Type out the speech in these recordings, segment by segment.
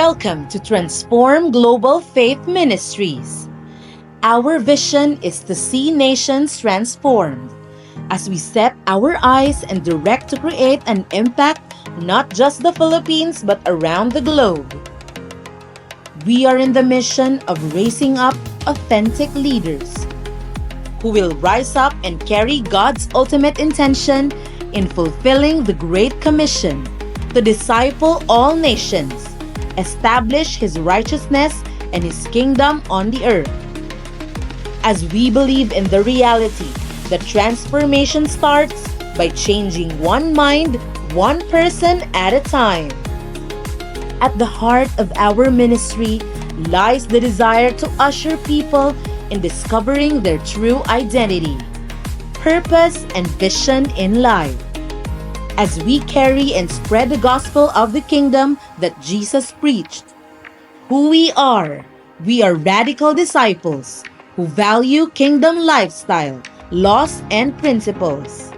Welcome to Transform Global Faith Ministries. Our vision is to see nations transformed as we set our eyes and direct to create an impact not just the Philippines but around the globe. We are in the mission of raising up authentic leaders who will rise up and carry God's ultimate intention in fulfilling the Great Commission to disciple all nations, establish His righteousness and His kingdom on the earth. As we believe in the reality that transformation starts by changing one mind, one person at a time. At the heart of our ministry lies the desire to usher people in discovering their true identity, purpose, and vision in life. As we carry and spread the gospel of the kingdom that Jesus preached. Who we are radical disciples who value kingdom lifestyle, laws, and principles.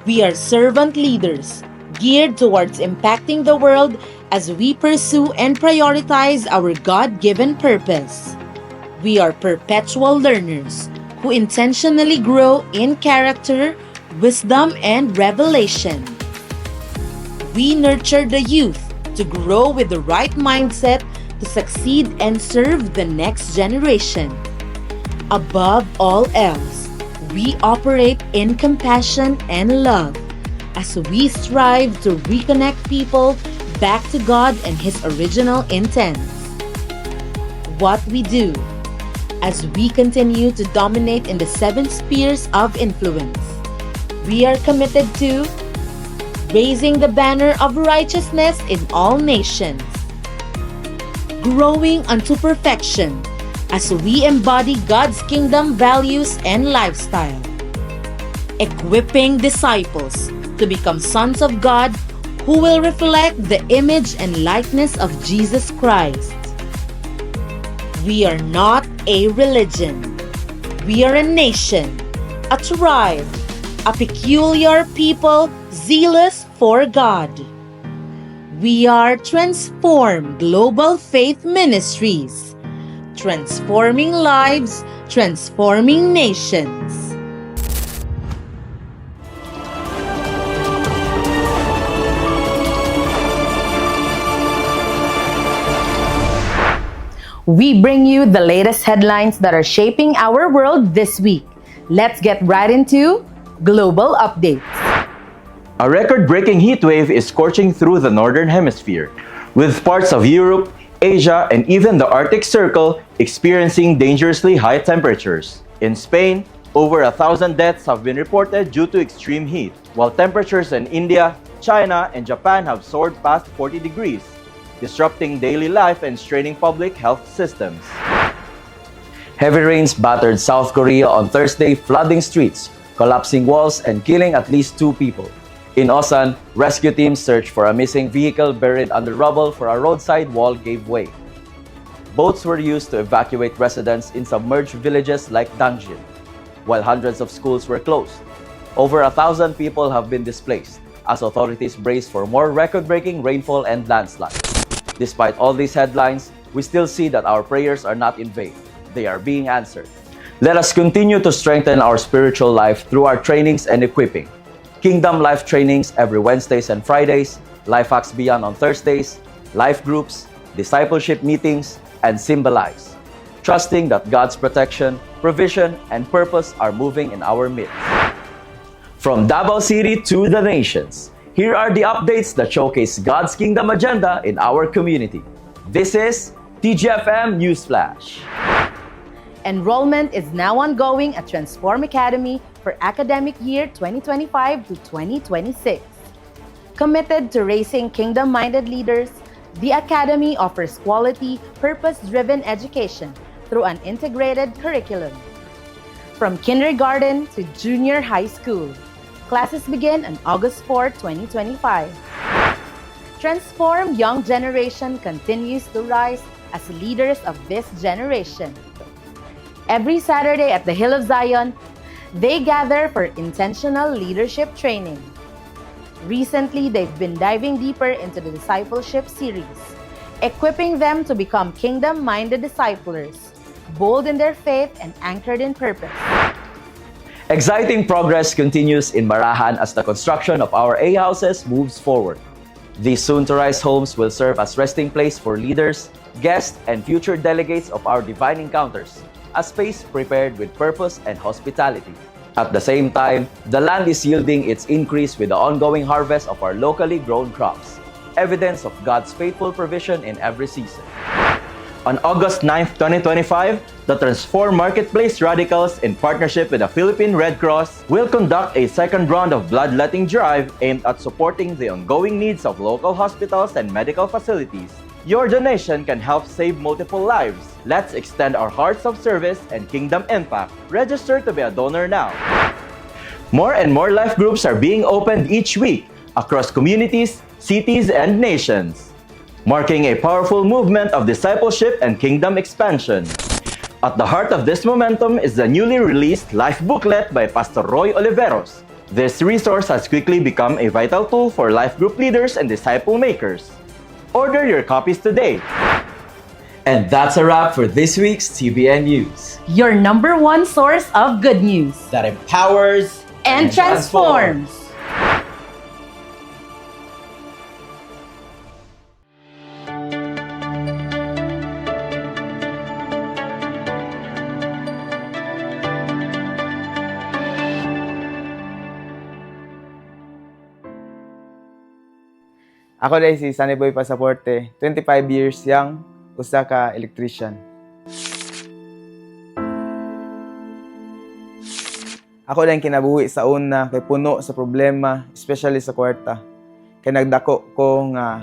We are servant leaders geared towards impacting the world as we pursue and prioritize our God-given purpose. We are perpetual learners who intentionally grow in character, wisdom, and revelation. We nurture the youth to grow with the right mindset to succeed and serve the next generation. Above all else, we operate in compassion and love as we strive to reconnect people back to God and His original intent. What we do as we continue to dominate in the 7 spheres of influence, we are committed to raising the banner of righteousness in all nations, growing unto perfection as we embody God's kingdom values and lifestyle, equipping disciples to become sons of God who will reflect the image and likeness of Jesus Christ. We are not a religion. We are a nation, a tribe, a peculiar people zealous for God. We are Transform Global Faith Ministries, transforming lives, transforming nations. We bring you the latest headlines that are shaping our world this week. Let's get right into Global Updates. A record-breaking heat wave is scorching through the Northern Hemisphere, with parts of Europe, Asia, and even the Arctic Circle experiencing dangerously high temperatures. In Spain, over 1,000 deaths have been reported due to extreme heat, while temperatures in India, China, and Japan have soared past 40 degrees, disrupting daily life and straining public health systems. Heavy rains battered South Korea on Thursday, flooding streets, collapsing walls, and killing at least 2 people. In Osan, rescue teams searched for a missing vehicle buried under rubble for a roadside wall gave way. Boats were used to evacuate residents in submerged villages like Dangjin, while hundreds of schools were closed. Over 1,000 people have been displaced, as authorities brace for more record-breaking rainfall and landslides. Despite all these headlines, we still see that our prayers are not in vain. They are being answered. Let us continue to strengthen our spiritual life through our trainings and equipping. Kingdom Life trainings every Wednesdays and Fridays, Life Hacks Beyond on Thursdays, life groups, discipleship meetings, and Symbolize. Trusting that God's protection, provision, and purpose are moving in our midst. From Davao City to the nations, here are the updates that showcase God's kingdom agenda in our community. This is TGFM Newsflash. Enrollment is now ongoing at Transform Academy for academic year 2025 to 2026. Committed to raising kingdom-minded leaders, the Academy offers quality, purpose-driven education through an integrated curriculum. From kindergarten to junior high school, classes begin on August 4, 2025. Transform Young Generation continues to rise as leaders of this generation. Every Saturday at the Hill of Zion, they gather for intentional leadership training. Recently, they've been diving deeper into the discipleship series, equipping them to become kingdom-minded disciplers, bold in their faith and anchored in purpose. Exciting progress continues in Marahan as the construction of our A houses moves forward. These soon-to-rise homes will serve as resting place for leaders, guests, and future delegates of our Divine Encounters, a space prepared with purpose and hospitality. At the same time, the land is yielding its increase with the ongoing harvest of our locally grown crops, evidence of God's faithful provision in every season. On August 9, 2025, the Transform Marketplace Radicals, in partnership with the Philippine Red Cross, will conduct a second round of bloodletting drive aimed at supporting the ongoing needs of local hospitals and medical facilities. Your donation can help save multiple lives. Let's extend our hearts of service and kingdom impact. Register to be a donor now. More and more life groups are being opened each week across communities, cities, and nations, marking a powerful movement of discipleship and kingdom expansion. At the heart of this momentum is the newly released Life Booklet by Pastor Roy Oliveros. This resource has quickly become a vital tool for life group leaders and disciple makers. Order your copies today. And that's a wrap for this week's TBN News. Your number one source of good news That empowers and transforms. Ako dahil si Sunny Boy Pasaporte, 25 years young, usa ka electrician. Ako dahil kinabuhi sa una kay puno sa problema, especially sa kwarta. Kay nagdako ko nga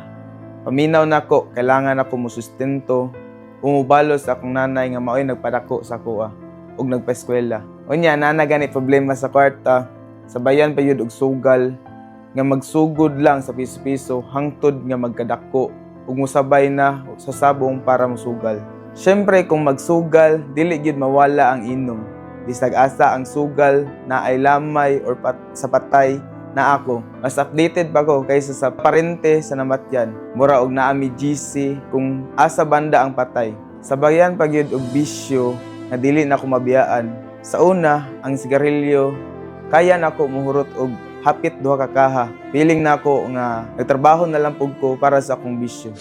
paminaw nako, kailangan ako musustento, umubalo sa akong nanay nga maoy nagpadako sa kuha ug nagpa-eskwela. Unya nana gani problema sa kwarta, sabayan pa yun og sugal, nga magsugod lang sa piso-piso hangtod nga magkadako ug musabay na sa sabong para musugal. Syempre kung magsugal, dili gyud mawala ang inom. Bisag asa ang sugal na ay lamay or sa patay na ako. Mas updated pa ko kaysa sa parente sa namatyan. Mura og naami GC kung asa banda ang patay. Sabayan pa gyud og bisyo nga dili na ko mabiyaan. Sa una, ang sigarilyo kaya nako muhurot og hapit duha ka kaha. Feeling na ako nga nagtrabaho na lang pug ko para sa akong bisyo.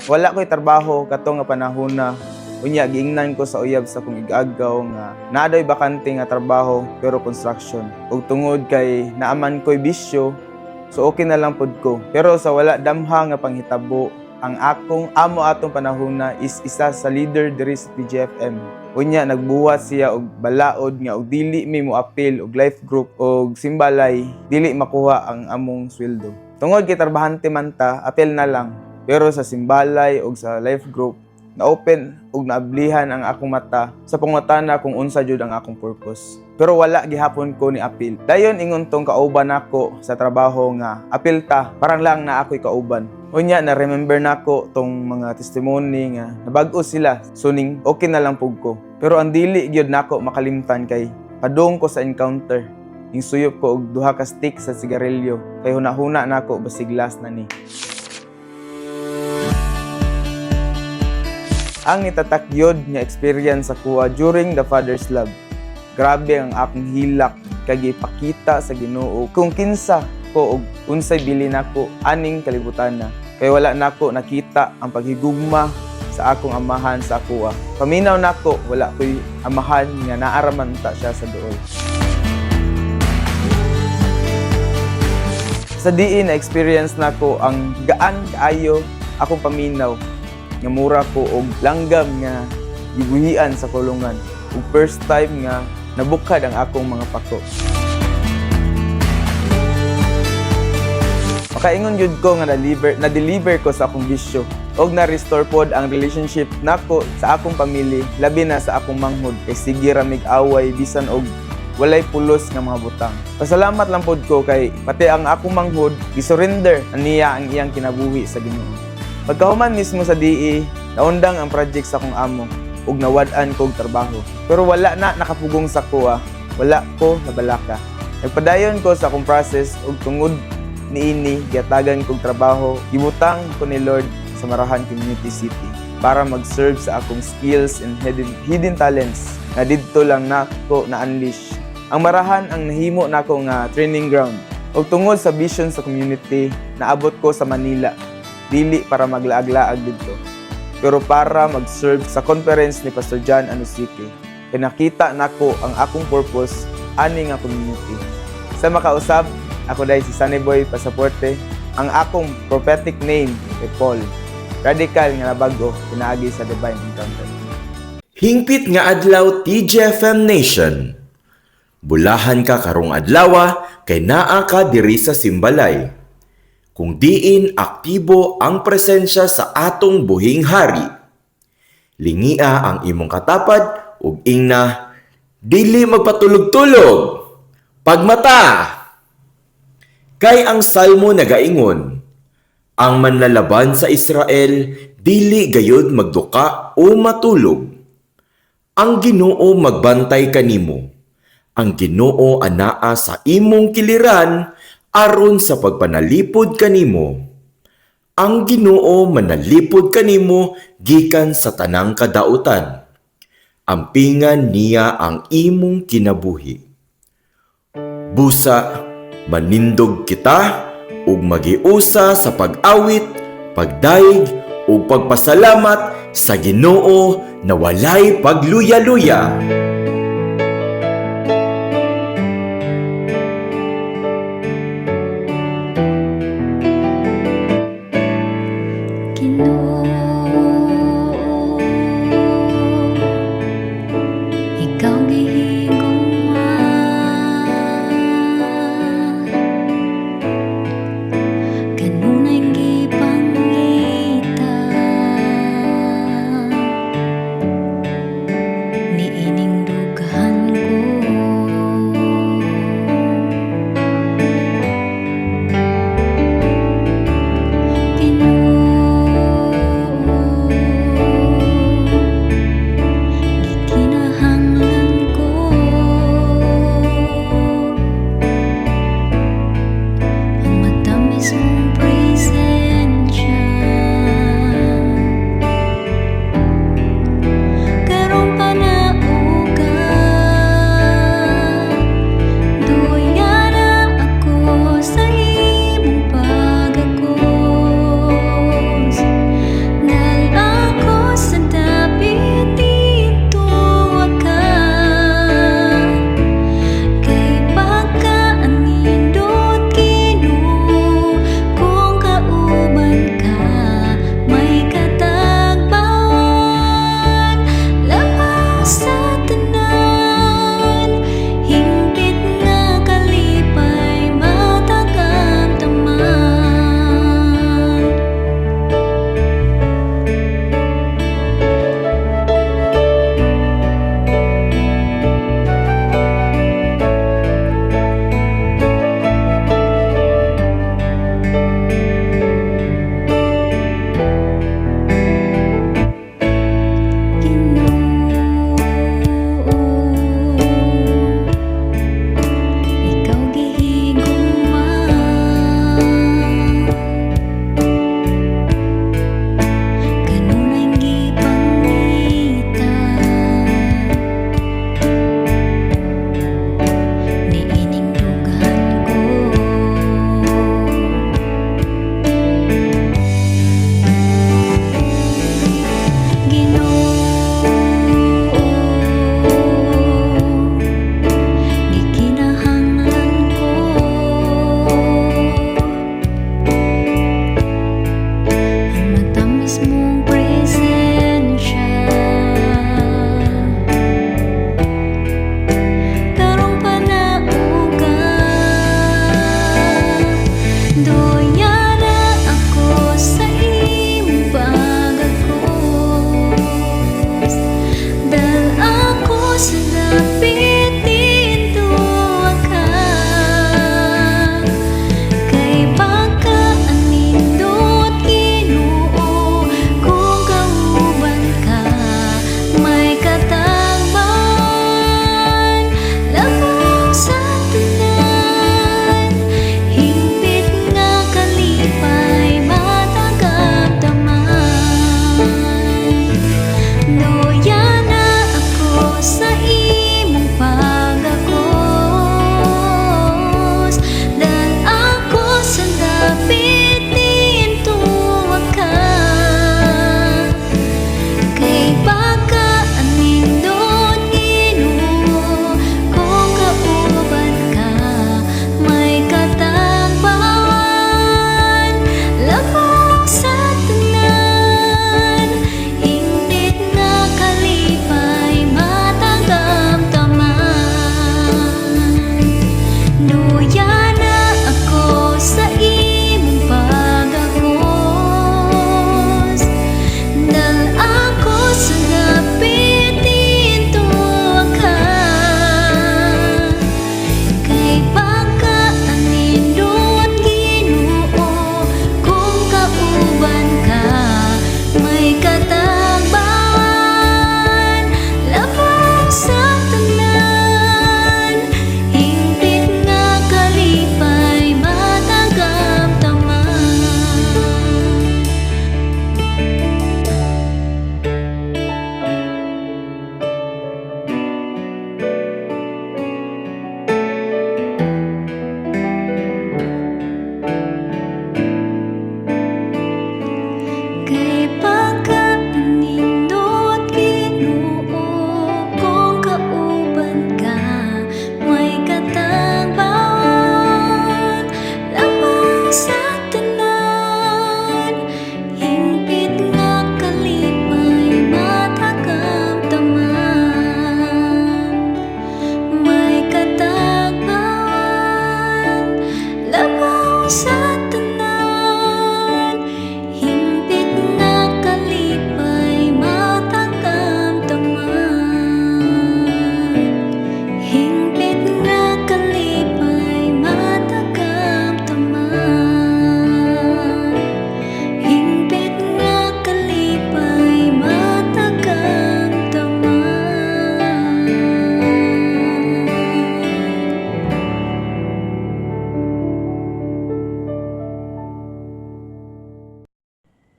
Wala ko'y trabaho kato nga panahon na. Unya, giingnan ko sa uyab sa akong igagaw nga naaday bakante nga trabaho pero construction. Ug tungod kay naaman ko'y bisyo, so okay na lang pud ko. Pero sa wala damha nga panghitabo, ang akong amo atong panahon na is isa sa leader diri sa TGFM. Unya nagbuhat siya og balaod nga og dili mi mo appeal og life group og simbalay dili makuha ang among sweldo. Tungod kay trabahante man ta, appeal na lang. Pero sa simbalay og sa life group na open og naablihan ang akong mata sa pangutana kung unsa jud ang akong purpose. Pero wala gihapon ko ni appeal. Dayon ingon tong kauban nako sa trabaho nga appeal ta, parang lang na ako'y kauban. Unya na remember nako tong mga testimony nga nabag-o sila, suning okay na lang pug ko. Pero ang dili gyud nako makalimtan kay padung ko sa encounter. Ning suyop ko og duha ka stick sa sigarilyo kay hunahuna nako basig last na ni. Ang itatak yod nga experience sa kuha during the Father's Love. Grabe ang akong hilak kay gipakita sa Ginoo kung kinsa ko og unsay bili nako aning kalibutan na. Kay wala nako nakita ang paghigugma sa akong amahan sa kuha. Paminaw nako wala ko'y amahan nga naaraman ta siya sa duol. Sa diin na experience nako ang gaan kaayo akong paminaw nga mura ko og langgam nga gibuhian sa kulungan. Ug first time nga nabukad ang akong mga pako. Makaingon jud ko nga na-deliver ko sa akong bisyo og na-restore pod ang relationship nako sa akong pamilya, labi na sa akong manghod kay sige ra mig away bisan og walay pulos nga mga butang. Pasalamat lang pod ko kay pati ang akong manghod gisurrender aniya ang iyang kinabuhi sa Ginoo. Pagkahuman mismo sa DE, naundang ang project sa akong amo ug nawad-an kog trabaho. Pero wala na nakapugong sa kuha, wala ko nabalaka. Nagpadayon ko sa akong process ug tungod niini giatagan kong trabaho gibutang ko ni Lord sa Marahan Community City para mag-serve sa akong skills and hidden talents nga didto lang nako na-unleash. Ang Marahan ang nahimo nako nga training ground. Ug tungod sa vision sa community, naabot ko sa Manila. Dili para maglaag-laag dito, pero para mag-serve sa conference ni Pastor John Anusike. Kaya nakita nako ang akong purpose ani nga community. Sa makausap, ako dahil si Sunny Boy Pasaporte. Ang akong prophetic name ay Paul. Radical nga nabago, pinaagi sa Divine Encounter. Hingpit nga adlaw TGFM Nation. Bulahan ka karong adlawa kay naa ka diri sa Simbalay. Kung diin aktibo ang presensya sa atong buhing hari. Lingia ang imong katapad ug ingna dili magpatulog-tulog. Pagmata. Kay ang salmo nagaingon, ang manlalaban sa Israel dili gayud magduka o matulog. Ang Ginoo magbantay kanimo. Ang Ginoo anaa sa imong kiliran aron sa pagpanalipod kanimo. Ang Ginoo manalipod kanimo gikan sa tanang kadautan. Ampingan niya ang imong kinabuhi. Busa, manindog kita ug magiusa sa pag-awit, pagdaig ug pagpasalamat sa Ginoo na walay pagluya-luya. Niining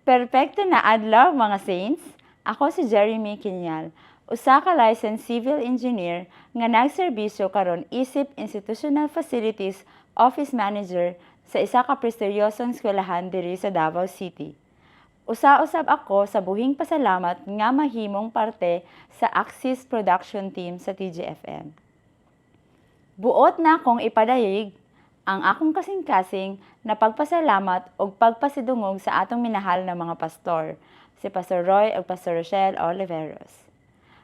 Perpekto na adlaw mga saints. Ako si Jeremy Kinyal, usa ka licensed civil engineer nga nagserbisyo karon isip Institutional Facilities Office Manager sa isa ka prestigyosong eskwelahan diri sa Davao City. Usa-usab ako sa buhing pasalamat nga mahimong parte sa Axis Production Team sa TGFM. Buot na akong ipadayig ang akong kasing-kasing na pagpasalamat o pagpasidungog sa atong minahal na mga pastor, si Pastor Roy o Pastor Rochelle Oliveros.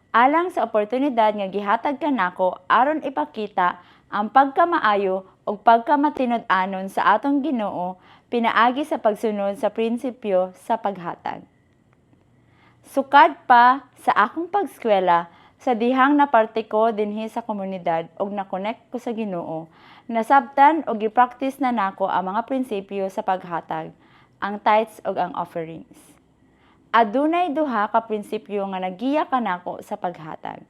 Alang sa oportunidad nga gihatag kanako aron ipakita ang pagkamaayo o pagkamatinud-anon sa atong Ginoo pinaagi sa pagsunod sa prinsipyo sa paghatag. Sukad pa sa akong pagskwela sa dihang naparte ko dinhi sa komunidad og na-connect ko sa Ginoo, nasabtan og gi-practice na nako ang mga prinsipyo sa paghatag, ang tithes ug ang offerings. Adunay duha ka prinsipyo nga nagiya kanako sa paghatag.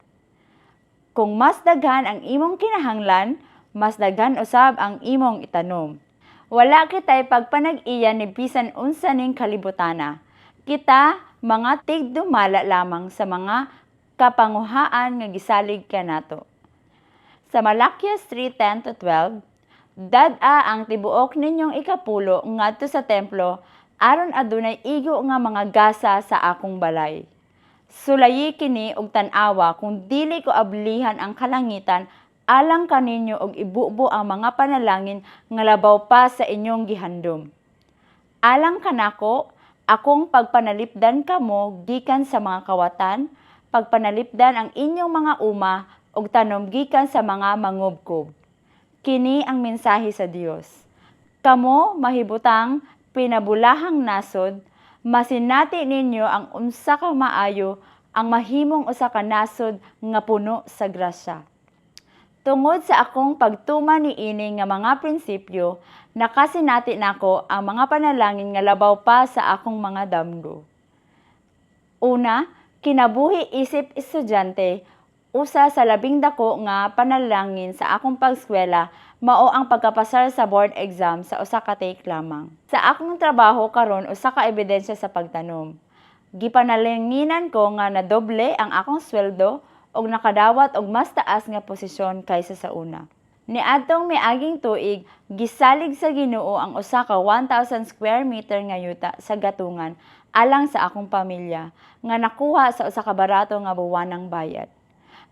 Kung mas daghan ang imong kinahanglan, mas daghan usab ang imong itanom. Wala kitay pagpanag-iya ni bisan unsa ning kalibutana. Kita mga tigdumala lamang sa mga kapanguhaan nga gisalig kanato. Sa Malakias 3:10-12, dad-a ang tibuok ninyong ikapulo ngadto sa templo aron adunay igo nga mga gasa sa akong balay. Sulayi kini og tan-awa kung dili ko ablihan ang kalangitan alang kaninyo og ibubo ang mga panalangin nga labaw pa sa inyong gihandom. Alang kanako, akong pagpanalipdan kamo gikan sa mga kawatan, pagpanalipdan ang inyong mga uma ug tanom gikan sa mga mangubkob. Kini ang mensahe sa Dios. Kamo mahibutang pinabulahang nasod, masinati ninyo ang unsa ka maayo, ang mahimong usa ka nasod nga puno sa grasya. Tungod sa akong pagtuman niini nga mga prinsipyo, nakasinati nako ang mga panalangin nga labaw pa sa akong mga damgo. Una, kinabuhi isip estudyante, usa sa labing dako nga panalangin sa akong pagskwela mao ang pagkapasar sa board exam sa usa ka take lamang. Sa akong trabaho karon usa ka ebidensya sa pagtanom. Gipanalanginan ko nga nadoble ang akong sweldo og nakadawat og mas taas nga posisyon kaysa sa una. Niadtong miaging tuig, gisalig sa Ginoo ang usa ka 1,000 square meter nga yuta sa Gatungan alang sa akong pamilya nga nakuha sa usa ka barato nga buwanang bayad.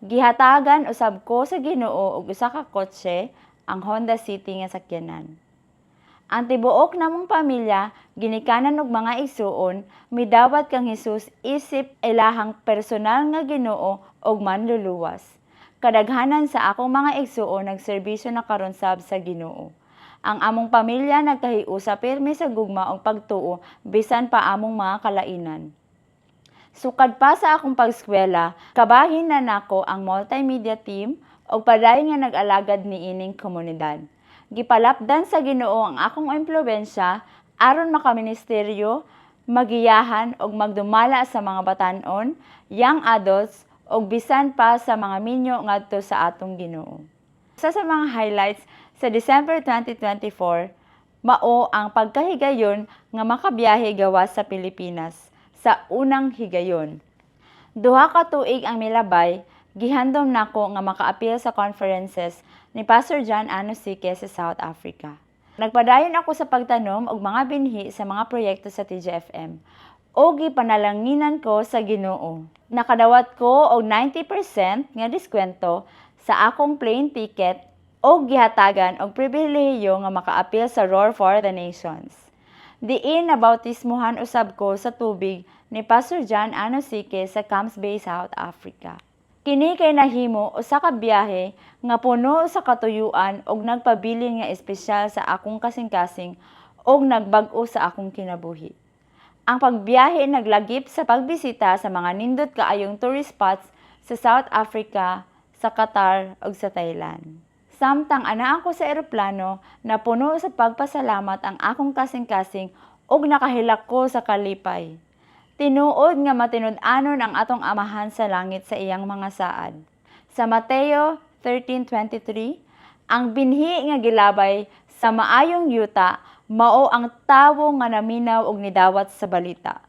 Gihatagan usab ko sa Ginoo og usa ka kotse, ang Honda City nga sakyanan. Ang tibuok namong pamilya ginikanan og mga igsuon, midawat kang Hesus isip ilahang personal nga Ginoo og manluluwas. Kadaghanan sa akong mga igsuon nagserbisyo na karon sab sa Ginoo. Ang among pamilya nagkahiusa pirmi sa gugma og pagtuo bisan pa among mga kalainan. Sukad pa sa akong pagskwela, kabahin na nako ang multimedia team o padayon nga nag-alagad niining komunidad. Gipalapdan sa Ginoo ang akong impluwensya aron makaministeryo, magiyahan og magdumala sa mga batan-on, young adults og bisan pa sa mga minyo ngadto sa atong Ginoo. Sa mga highlights sa December 2024, mao ang pagkahigayon nga makabiyahe gawas sa Pilipinas sa unang higayon. Duha ka tuig ang milabay, gihandom nako nga makaapil sa conferences ni Pastor John Anosike sa South Africa. Nagpadayon ako sa pagtanom og mga binhi sa mga proyekto sa TGFM o gipanalanginan ko sa Ginoo. Nakadawat ko og 90% nga diskwento sa akong plane ticket o gihatagan og pribilehiyo nga makaapil sa Roar for the Nations. Diin nabautismuhan usab ko sa tubig ni Pastor John Anosike sa Camps Bay, South Africa. Kini kay nahimo usa ka biyahe nga puno sa katuyuan og nagpabilin nga espesyal sa akong kasing-kasing og nagbag-o sa akong kinabuhi. Ang pagbiyahe naglagip sa pagbisita sa mga nindot kaayong tourist spots sa South Africa, sa Qatar ug sa Thailand. Samtang anaa ko sa eroplano, napuno sa pagpasalamat ang akong kasing-kasing ug nakahilak ko sa kalipay. Tinuod nga matinud-anon ang atong Amahan sa langit sa iyang mga saad. Sa Mateo 13:23, ang binhi nga gilabay sa maayong yuta mao ang tawo nga naminaw og nidawat sa balita.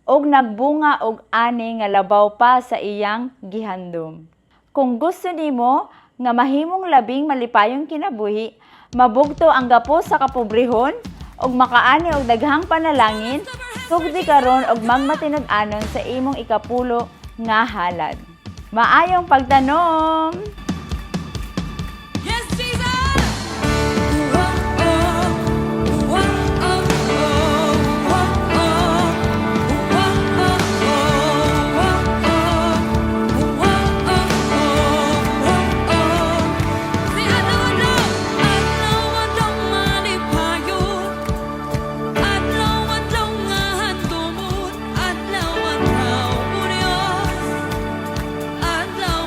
Og nagbunga og ani nga labaw pa sa iyang gihandom. Kung gusto nimo nga mahimong labing malipayong kinabuhi, mabugto ang gapo sa kapobrehon, og makaani og daghang panalangin, sugdi karon og magmatinud-anon sa imong ikapulo nga halad. Maayong pagtanom! Yes, Jesus! Oh, oh, oh, oh, oh, oh, Adlaw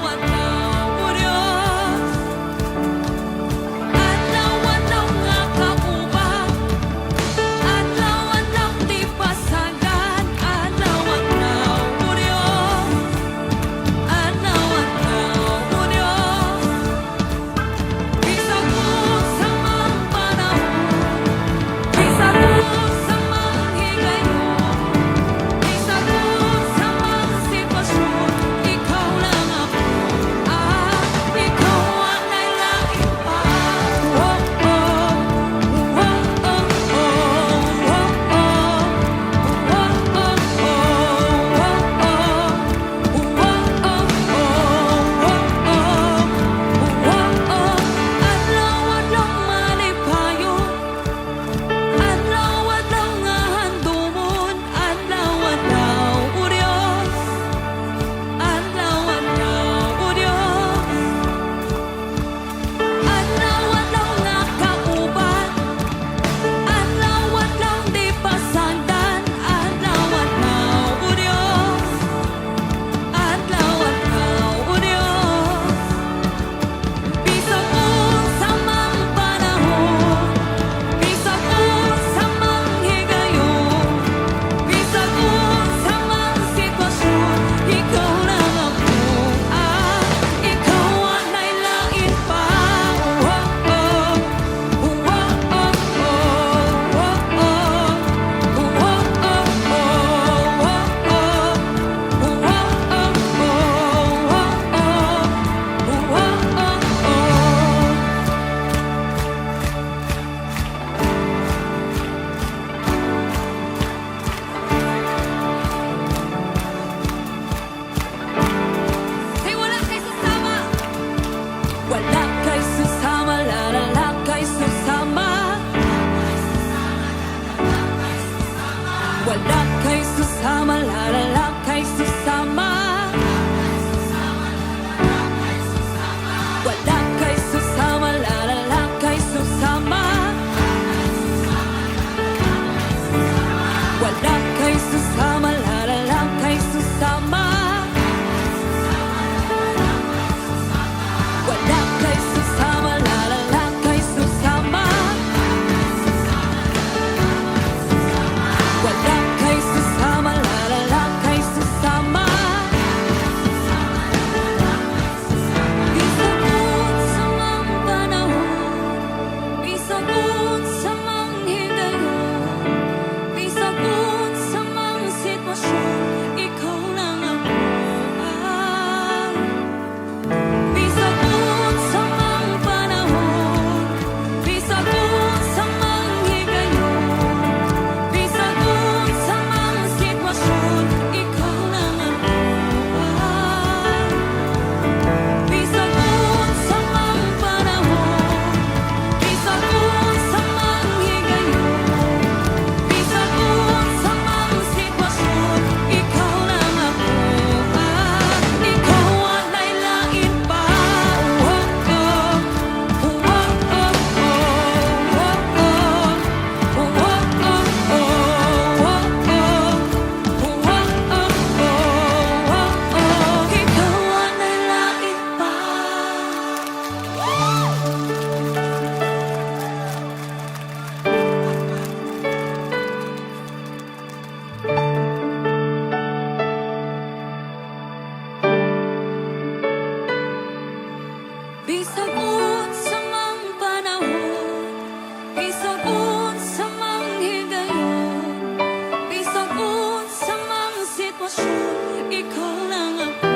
sitwasyon, ikaw lang ako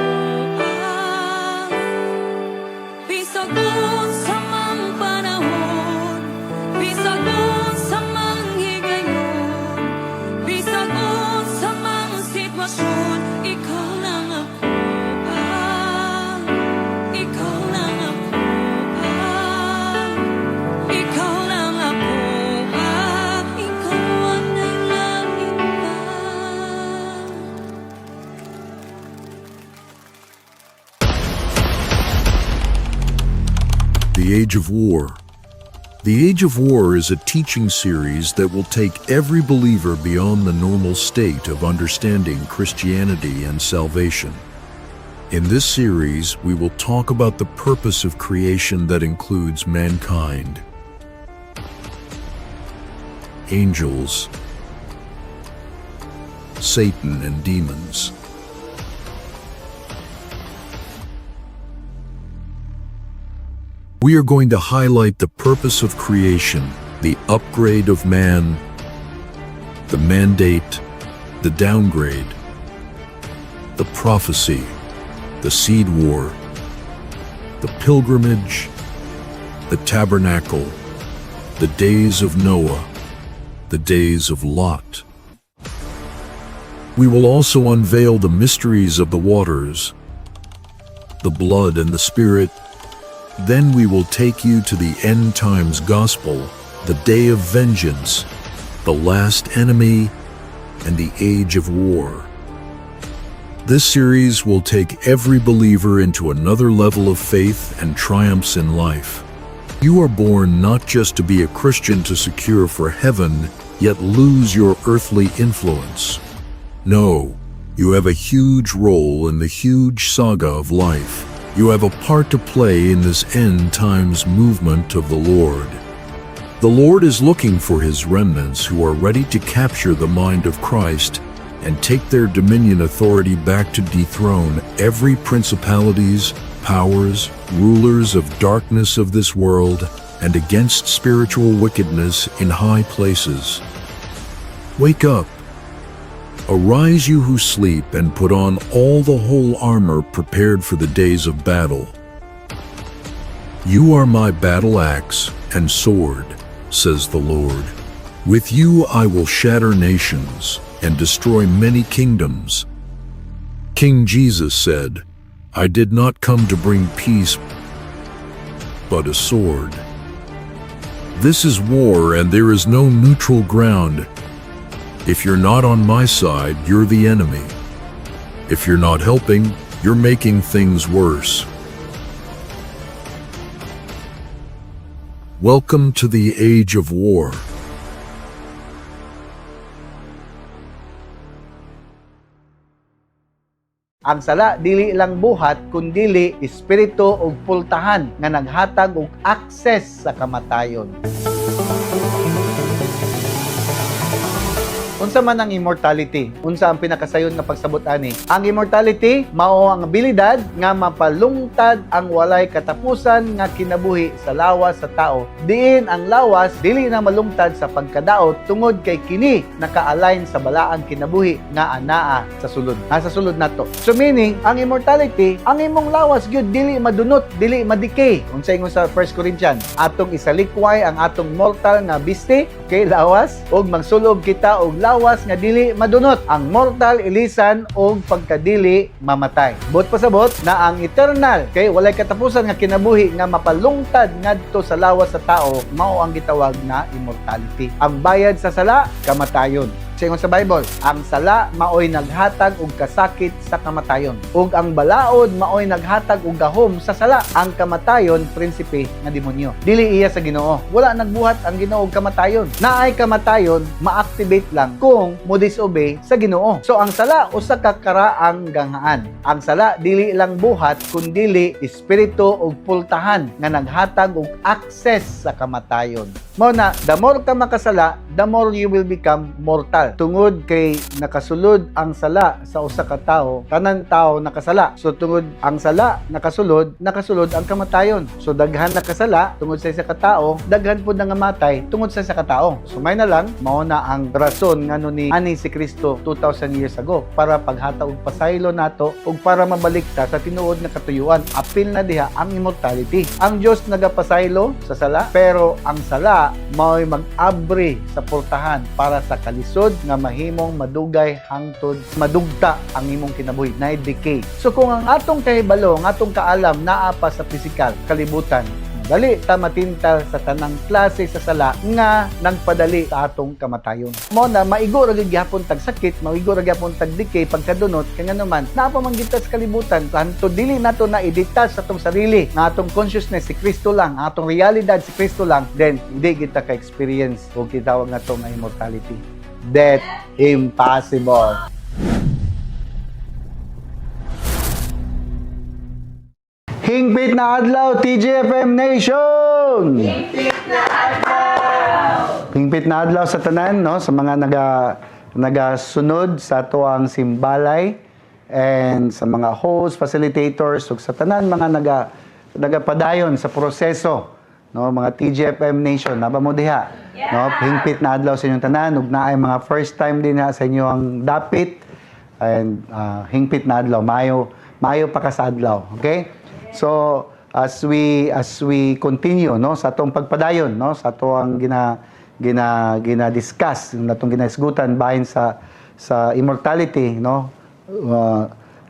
ang bisag sa mang panahon, bisag sa mang higayon, bisag sa mang sitwasyon, ikaw lang ako ang, ikaw lang ako ang, ikaw lang ako ang, ikaw ang nailain pa. The Age of War. The Age of War is a teaching series that will take every believer beyond the normal state of understanding Christianity and salvation. In this series, we will talk about the purpose of creation that includes mankind, angels, Satan, and demons. We are going to highlight the purpose of creation, the upgrade of man, the mandate, the downgrade, the prophecy, the seed war, the pilgrimage, the tabernacle, the days of Noah, the days of Lot. We will also unveil the mysteries of the waters, the blood and the Spirit. Then we will take you to the end times gospel, the day of vengeance, the last enemy, and the age of war. This series will take every believer into another level of faith and triumphs in life. You are born not just to be a Christian to secure for heaven, yet lose your earthly influence. No, you have a huge role in the huge saga of life. You have a part to play in this end times movement of the Lord. The Lord is looking for his remnants who are ready to capture the mind of Christ and take their dominion authority back to dethrone every principalities, powers, rulers of darkness of this world, and against spiritual wickedness in high places. Wake up. Arise, you who sleep, and put on all the whole armor prepared for the days of battle. You are my battle axe and sword, says the Lord. With you I will shatter nations and destroy many kingdoms. King Jesus said, I did not come to bring peace, but a sword. This is war, and there is no neutral ground. If you're not on my side, you're the enemy. If you're not helping, you're making things worse. Welcome to the Age of War. Ang sala dili lang buhat kundili espiritu ug pultahan nga naghatag og access sa kamatayon. Unsa man ang immortality? Unsa ang pinakasayon nga pagsabot ani? Ang immortality mao ang abilidad nga mapalungtad ang walay katapusan nga kinabuhi sa lawas sa tao. Diin ang lawas dili na malungtad sa pagkadaot tungod kay kini naka-align sa balaang kinabuhi nga anaa sa sulod. Sa sulod nato. So meaning, ang immortality, ang imong lawas gyud dili madunot, dili madikay. Unsa ingon sa 1 Corinthians, atong isalikway ang atong mortal nga biste kay lawas ug magsulob kita og lawas nga dili madunot. Ang mortal ilisan og pagkadili mamatay. Bot pasabot na ang eternal kay walay katapusan nga kinabuhi nga mapalungtad ngadto sa lawas sa tao mao ang gitawag na immortality. Ang bayad sa sala kamatayon. Singon sa Bible, ang sala maoy naghatag og kasakit sa kamatayon. Ug ang balaod maoy naghatag og gahom sa sala. Ang kamatayon prinsipe nga demonyo. Dili iya sa Ginoo. Wala nagbuhat ang Ginoo og kamatayon. Naay kamatayon ma-activate lang kung mo disobey sa Ginoo. So ang sala usa ka karaang ganghaan. Ang sala dili lang buhat kundi espiritu og pultahan nga naghatag og access sa kamatayon. Mo na, the more ka makasala, the more you will become mortal. Tungod kay nakasulod ang sala sa usa ka tawo, tanan tao nakasala. So tungod ang sala nakasulod ang kamatayon. So daghan nakasala tungod sa isa ka tawo, daghan pud nga matay tungod sa isa ka tawo. So may na lang mao na ang rason ngano ni ani si Kristo 2000 years ago para paghata og pasaylo nato ug para mabalik ta sa tinuod nga katuyuan. Apil na diha ang immortality. Ang Dios nagapasaylo sa sala, pero ang sala mao'y mag-abri sa portahan para sa kalisod nga mahimong madugay hangtod madugta ang imong kinabuhi na decay. So kung ang atong kahibalo, ang atong kaalam naa pa sa pisikal kalibutan, dali ta matintal sa tanang klase sa sala nga nagpadali sa atong kamatayon. Mo na maigo ra gyapon tag sakit, maigo ra gyapon tag decay pagkadunot kay naman napamanggitas sa kalibutan kanto dili nato na i-detach sa atong sarili nga atong consciousness si Kristo lang, atong realidad si Kristo lang, then hindi kita ka-experience o kitawag nato nga immortality. Death impossible. Hingpit na adlaw, TGFM Nation! Hingpit na adlaw sa tanan, no? Sa mga nagasunod sa tuwang simbalay and sa mga host, facilitators, ug sa tanan mga nagapadayon sa proseso, no? Mga TGFM Nation, naba mo diha, no? Hingpit na adlaw sa inyong tanan, ug naay mga first time din ha sa inyo ang dapit and hingpit na adlaw, maayo pa ka sa adlaw, okay? So as we continue no sa atong pagpadayon no sa atong gina-discuss natong ginaisgutan bahin sa immortality no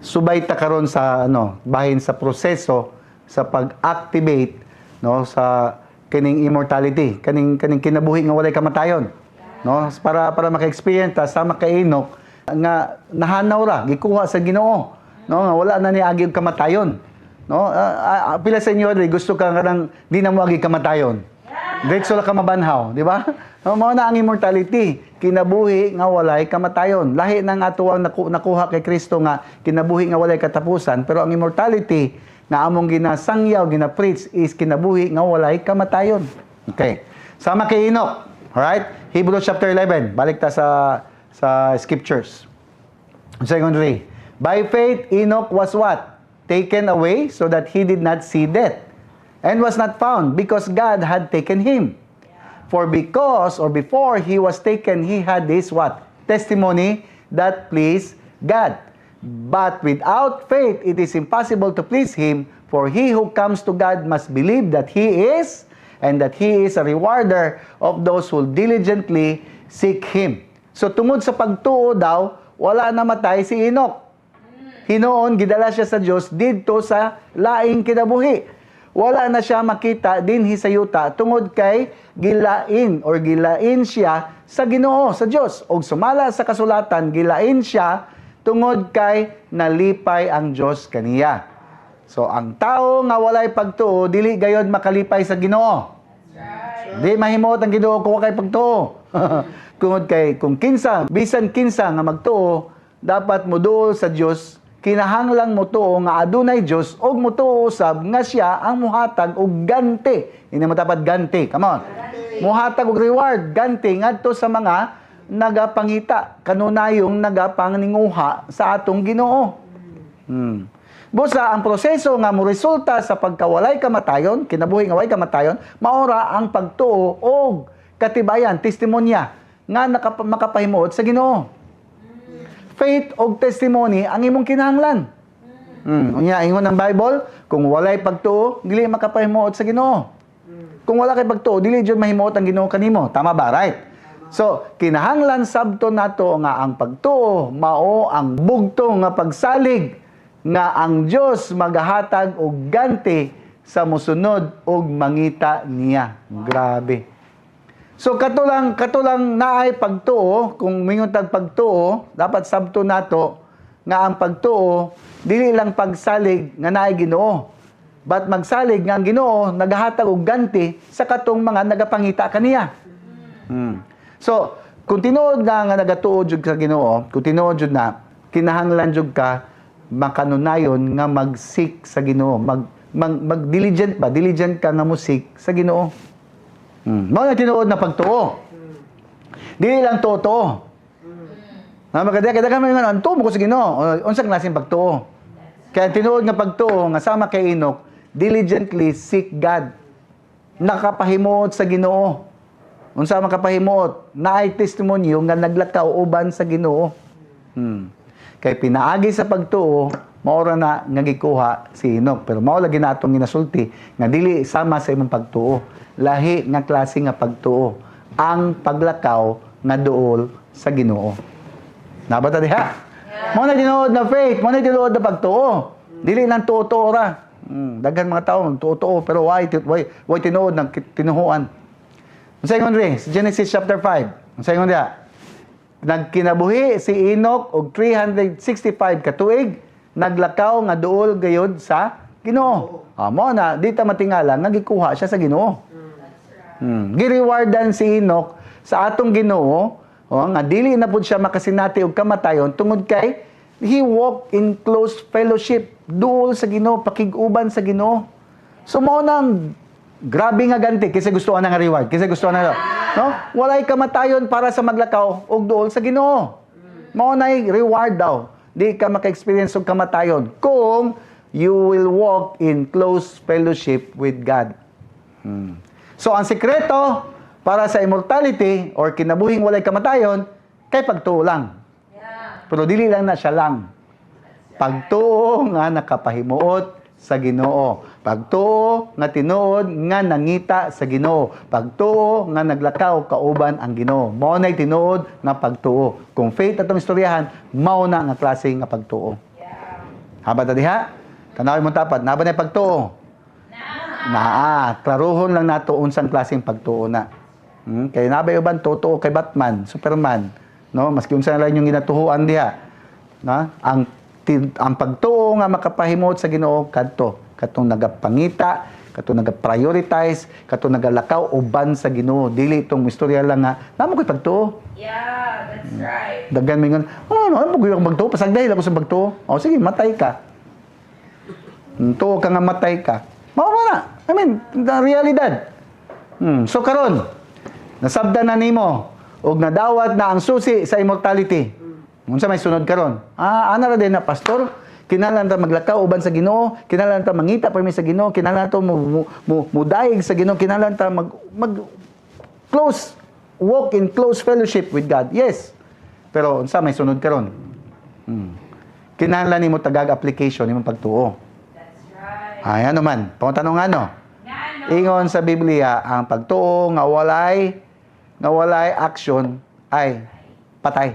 subay ta karon sa bahin sa proseso sa pag-activate no sa kining immortality kaning kinabuhi nga walay kamatayon no para maka-experience ta sama kay Enoch nga nahanaw ra gikuha sa Ginoo no nga wala na ni agi kamatayon. No, pila sa inyo gusto ka nang di na mo agi kamatayon. Diretso la ka mabanhaw, di ba? Mao na ang immortality, kinabuhi nga walay kamatayon. Lahi nang ato ang nakuha kay Kristo nga kinabuhi nga walay katapusan, pero ang immortality nga among ginasangyaw, gina-preach is kinabuhi nga walay kamatayon. Okay. Sama kay Enoch. All right? Hebrews chapter 11. Balik ta sa scriptures. Secondly, by faith Enoch was what? Taken away so that he did not see death, and was not found because God had taken him. For because or before he was taken, he had this what? Testimony that pleased God. But without faith, it is impossible to please him, for he who comes to God must believe that he is, and that he is a rewarder of those who diligently seek him. So tungod sa pagtuo daw, wala namatay si Enoch. Hinoon, gidala siya sa Diyos dito sa laing kinabuhi. Wala na siya makita dinhi sa yuta tungod kay gilain siya sa Ginoo, sa Diyos. O sumala sa kasulatan, gilain siya tungod kay nalipay ang Diyos kaniya. So ang tao nga walay pagtuo, dili gayod makalipay sa Ginoo. Di mahimot ang Ginoo kung kay pagtuo. Tungod kay kung bisan kinsa nga magtuo, dapat moduol sa Diyos. Kinahanglang mo tuo nga adunay Dios og mo tuo usab nga siya ang muhatag og ganti. Ini matapat ganti. Come on. Muhatag og reward, ganti ngadto sa mga nagapangita, kanunayong nagapanninguha sa atong Ginoo. Busa ang proseso nga mo resulta sa pagkawalay kamatayon, kinabuhi nga walay kamatayon, maora ang pagtuo og katibayan, testimonya nga makapahimuot sa Ginoo. Faith og testimony ang imong kinahanglan. Unya ingon ang Bible, kung walay pagtuo, dili makapahimuot sa Ginoo. Kung wala kay pagtuo, dili jud mahimuot ang Ginoo kanimo. Tama ba? Right? So, kinahanglan sabto nato nga ang pagtuo mao ang bugto nga pagsalig nga ang Dios magahatag og ganti sa mosunod og mangita niya. Grabe. So katulang naay pagtuo, kung mingon tag pagtuo, dapat sabto nato nga ang pagtuo dili lang pagsalig nga naay Ginoo. But magsalig nga ang Ginoo nagahatag og ganti sa katong mga nagapangita kaniya. So, kung tinuod nga nagatuo jud ka Ginoo, kung tinuod jud na kinahanglan jud ka makanunayon nga mag-seek sa Ginoo, mag diligent ka nga mo seek sa Ginoo. Mao na tinuod na pagtuo. Dili lang totoo. Magadagan mo yung tuo mo ko sa Ginoo. Unsang klaseng pagtuo? Kaya tinuod nga pagtuo nga sama kay Enoch, diligently seek God. Nakapahimuot sa Ginoo. Unsa makapahimuot? Naay testimonyo nga naglakaw uban sa Ginoo. Kay pinaagi sa pagtuo, maora na nga gikuha si Enoch. Pero mao lagi na atong ginasulti nga dili sama sa imong pagtuo. Lahi nga klase nga pagtuo. Ang paglakaw nga duol sa Ginoo. Nabata diha? Mo na tinuod na faith, mo na tinuod na pagtuo. Dili lang tuo ra. Daghan mga tao tuo pero why tinuod ng tinuhuan. Unsay ingon ri? Genesis chapter 5. Unsay ingon diha? Nagkinabuhi si Enoch og 365 ka tuig, naglakaw nga duol gayud sa Ginoo. Mo na di ta matingala nga gikuha siya sa Ginoo. Girewardan si Enoch sa atong Ginoo, nga dili na pud siya makasinati og kamatayon tungod kay he walked in close fellowship duol sa Ginoo, pakig-uban sa Ginoo. So mao nang grabe nga ganti kasi gusto na nga reward, kasi gusto na no? Walay kamatayon para sa maglakaw og duol sa Ginoo. Mao nay reward daw. Di ka maka-experience og kamatayon kung you will walk in close fellowship with God. So, ang sekreto para sa immortality or kinabuhing walay kamatayon, kay pagtuo lang. Pero dili lang na siya lang. Pagtuo nga nakapahimuot sa Ginoo. Pagtuo nga tinuod nga nangita sa Ginoo. Pagtuo nga naglakaw kauban ang Ginoo. Mao nay tinuod nga pagtuo. Kung faith atong istoryahan, mao na nga klase nga pagtuo. Haba ta diha? Tanawin mo tapat, naba na pagtuo. Klaruhon lang nato unsang klaseng pagtuo na. Kay nabay uban totoo kay Batman, Superman, no? Maski unsa lang yung ginatuhuan diha. Na? Ang pagtuo nga makapahimot sa Ginoo katong nagapangita, katong nagaprioritize, katong nagalakaw uban sa Ginoo. Dili itong istorya lang nga namo koy pagtuo. Yeah, that's right. Daghan mingon, ano pag yung pagtuo pasagday lang ko sa pagtuo. Sige, matay ka. Tuo ka nga matay ka. Mao na. I mean, the realidad. So karon, nasabdan na nimo og nadawat na ang susi sa immortality. Unsa may sunod karon? Ana ra din na pastor, kinahanglan ta maglakaw uban sa Ginoo, kinahanglan ta mangita permi sa Ginoo, kinahanglan ta mudaig sa Ginoo, kinahanglan ta mag close walk in close fellowship with God. Yes. Pero unsa may sunod karon? Kinahanglan nimo tagag application imong pagtuo. Ano man, pangutanong ano? Ingon sa Biblia, ang pagtuo nga walay action ay patay.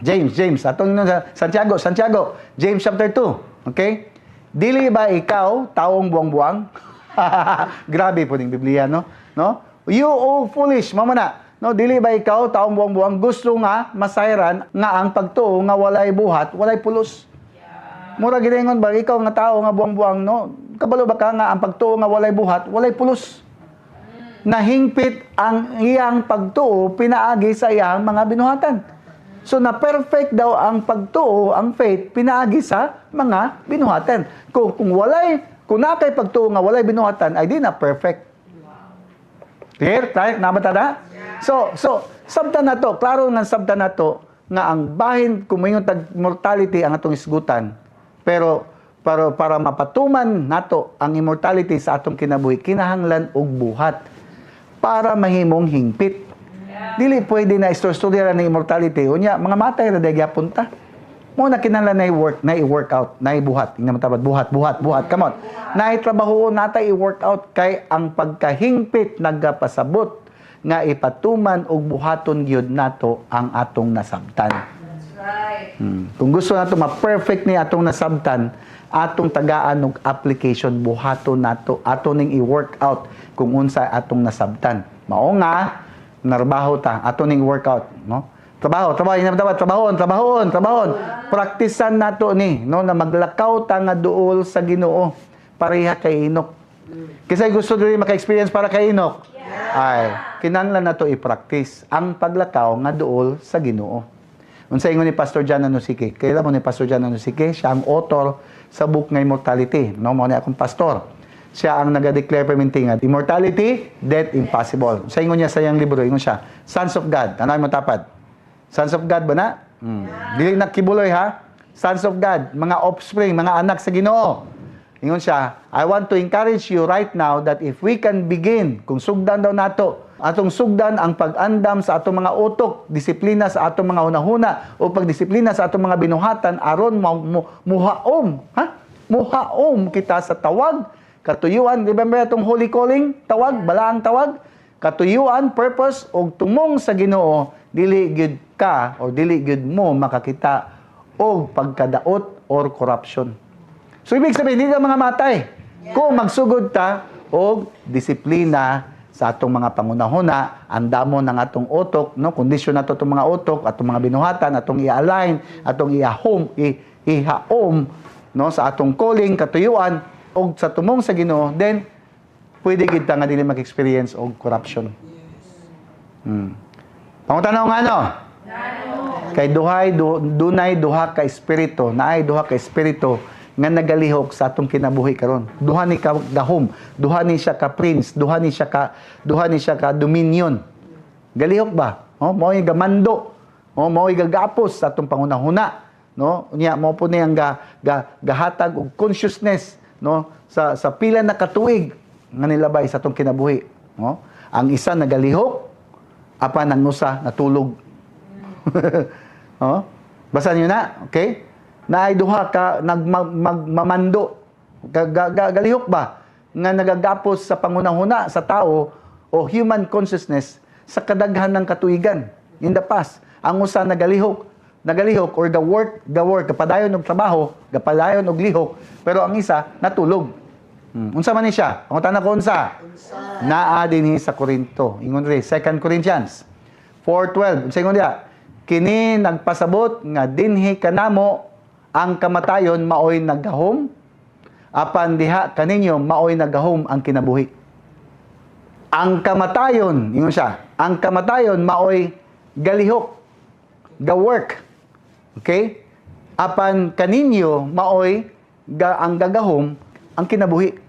James, atong sa Santiago, James chapter 2. Okay? Dili ba ikaw taong buwang-buwang? Grabe po ning Biblia, no? You foolish, mama na. No, dili ba ikaw taong buwang-buwang gusto nga masayran nga ang pagtuo nga walay buhat, walay pulos? Mura giningon ba ikaw nga tao nga buwang-buwang, no? Kabalo ba ka nga ang pagtuo nga walay buhat, walay pulos? Nahingpit ang iyang pagtuo pinaagi sa iyang mga binuhatan. So na perfect daw ang pagtuo, ang faith pinaagi sa mga binuhatan. Kung nakay pagtuo nga walay binuhatan ay di na perfect. Clear? Nabata na? So sabta na to, klaro nga sabta na to nga ang bahin kumayon tag mortality ang atong isgutan. Pero para mapatuman nato ang immortality sa atong kinabuhi, kinahanglan og buhat para mahimong hingpit. Dili pwede na istorya ng immortality. Unya, mga matay ra dayag punta. Mo na kinahanglan na i-workout, na ibuhat. Ingnan tabat buhat. Come on. Na itrabaho natay i-workout kay ang pagkahingpit nagapasabot nga ipatuman og buhaton gyud nato ang atong nasabtan. Kung gusto nato ma-perfect ni atong nasabtan, atong tagaan og application buhaton nato, ato ning i-workout kung unsa atong nasabtan. Mao nga narbaho ta, ato ning workout, no? Trabahon. Praktisan nato ni, no, na maglakaw ta nga duol sa Ginoo pareha kay Enoch. Kasi gusto diri maka-experience para kay Enoch. Ay, kinahanglan nato i-practice ang paglakaw nga duol sa Ginoo. Unsa ingon ni Pastor John Anusike? Kailan mo ni Pastor John Anusike? Siya ang author sa book nga Immortality. No, mo ni akong pastor. siya ang naga-declare perminting at immortality, death impossible. Sa ingon niya sa iyang libro, ingon siya, Sons of God. Ano mo tapad? Sons of God ba na? Dili na kibuloy ha? Sons of God, mga offspring, mga anak sa Ginoo. Ingon siya, I want to encourage you right now that if we can begin, kung sugdan daw nato, atong sugdan ang pag-andam sa atong mga utok, disiplina sa atong mga hunahuna, o pagdisiplina sa atong mga binuhatan, aron muhaom, ha? Muhaom kita sa tawag, katuyuan, remember atong holy calling, tawag, balaang tawag, katuyuan, purpose, o tumong sa Ginoo, dili gyud ka, o dili gyud mo makakita, o pagkadaot or corruption. So, ibig sabihin, hindi ka mga matay. Kung magsugod ta o disiplina sa atong mga pangunahuna, ang damo ng atong utok, no? Kondisyon nato itong mga utok, atong mga binuhatan, atong i-align, atong ihaom, no? Sa atong calling, katuyuan, o sa tumong sa Ginoo, then, pwede kita nga dili mag-experience og corruption. Pangutanaw nga, no? Kay dunay duha ka espiritu, naay duha ka espiritu nga nagalihok sa atong kinabuhi karon. Duha ni ka gahom, duha ni siya ka prince, duha ni siya ka dominion. Galihok ba? Oh, mao yung gamando. Oh, mao yung gagapos sa atong pangunahuna, no? Unya mao po niyang gahatag og consciousness, no? Sa pila na katuig nga nilabay sa atong kinabuhi, no? Ang isa nagalihok, apan ang usa natulog. Oh? Basa niyo na, okay? Na ay duha ka nagmamando, galihok ba nga nagagapos sa pangunahuna sa tao o human consciousness sa kadaghan ng katuigan in the past. Ang usa nagalihok or the work kapadayon og trabaho, kapadayon og lihok, pero ang isa natulog. Unsa man ni siya? Ang tanan ko unsa? Naa dinhi sa Korinto. Ingon ri 2 Corinthians 4:12. Unsa ingon diha? Kini nagpasabot nga dinhi kanamo ang kamatayon maoy naggahom, apan diha kaninyo maoy naggahom ang kinabuhi. Ang kamatayon, ingon siya, ang kamatayon maoy galihok, ga-work. Okay? Apan kaninyo maoy ang gagahom ang kinabuhi.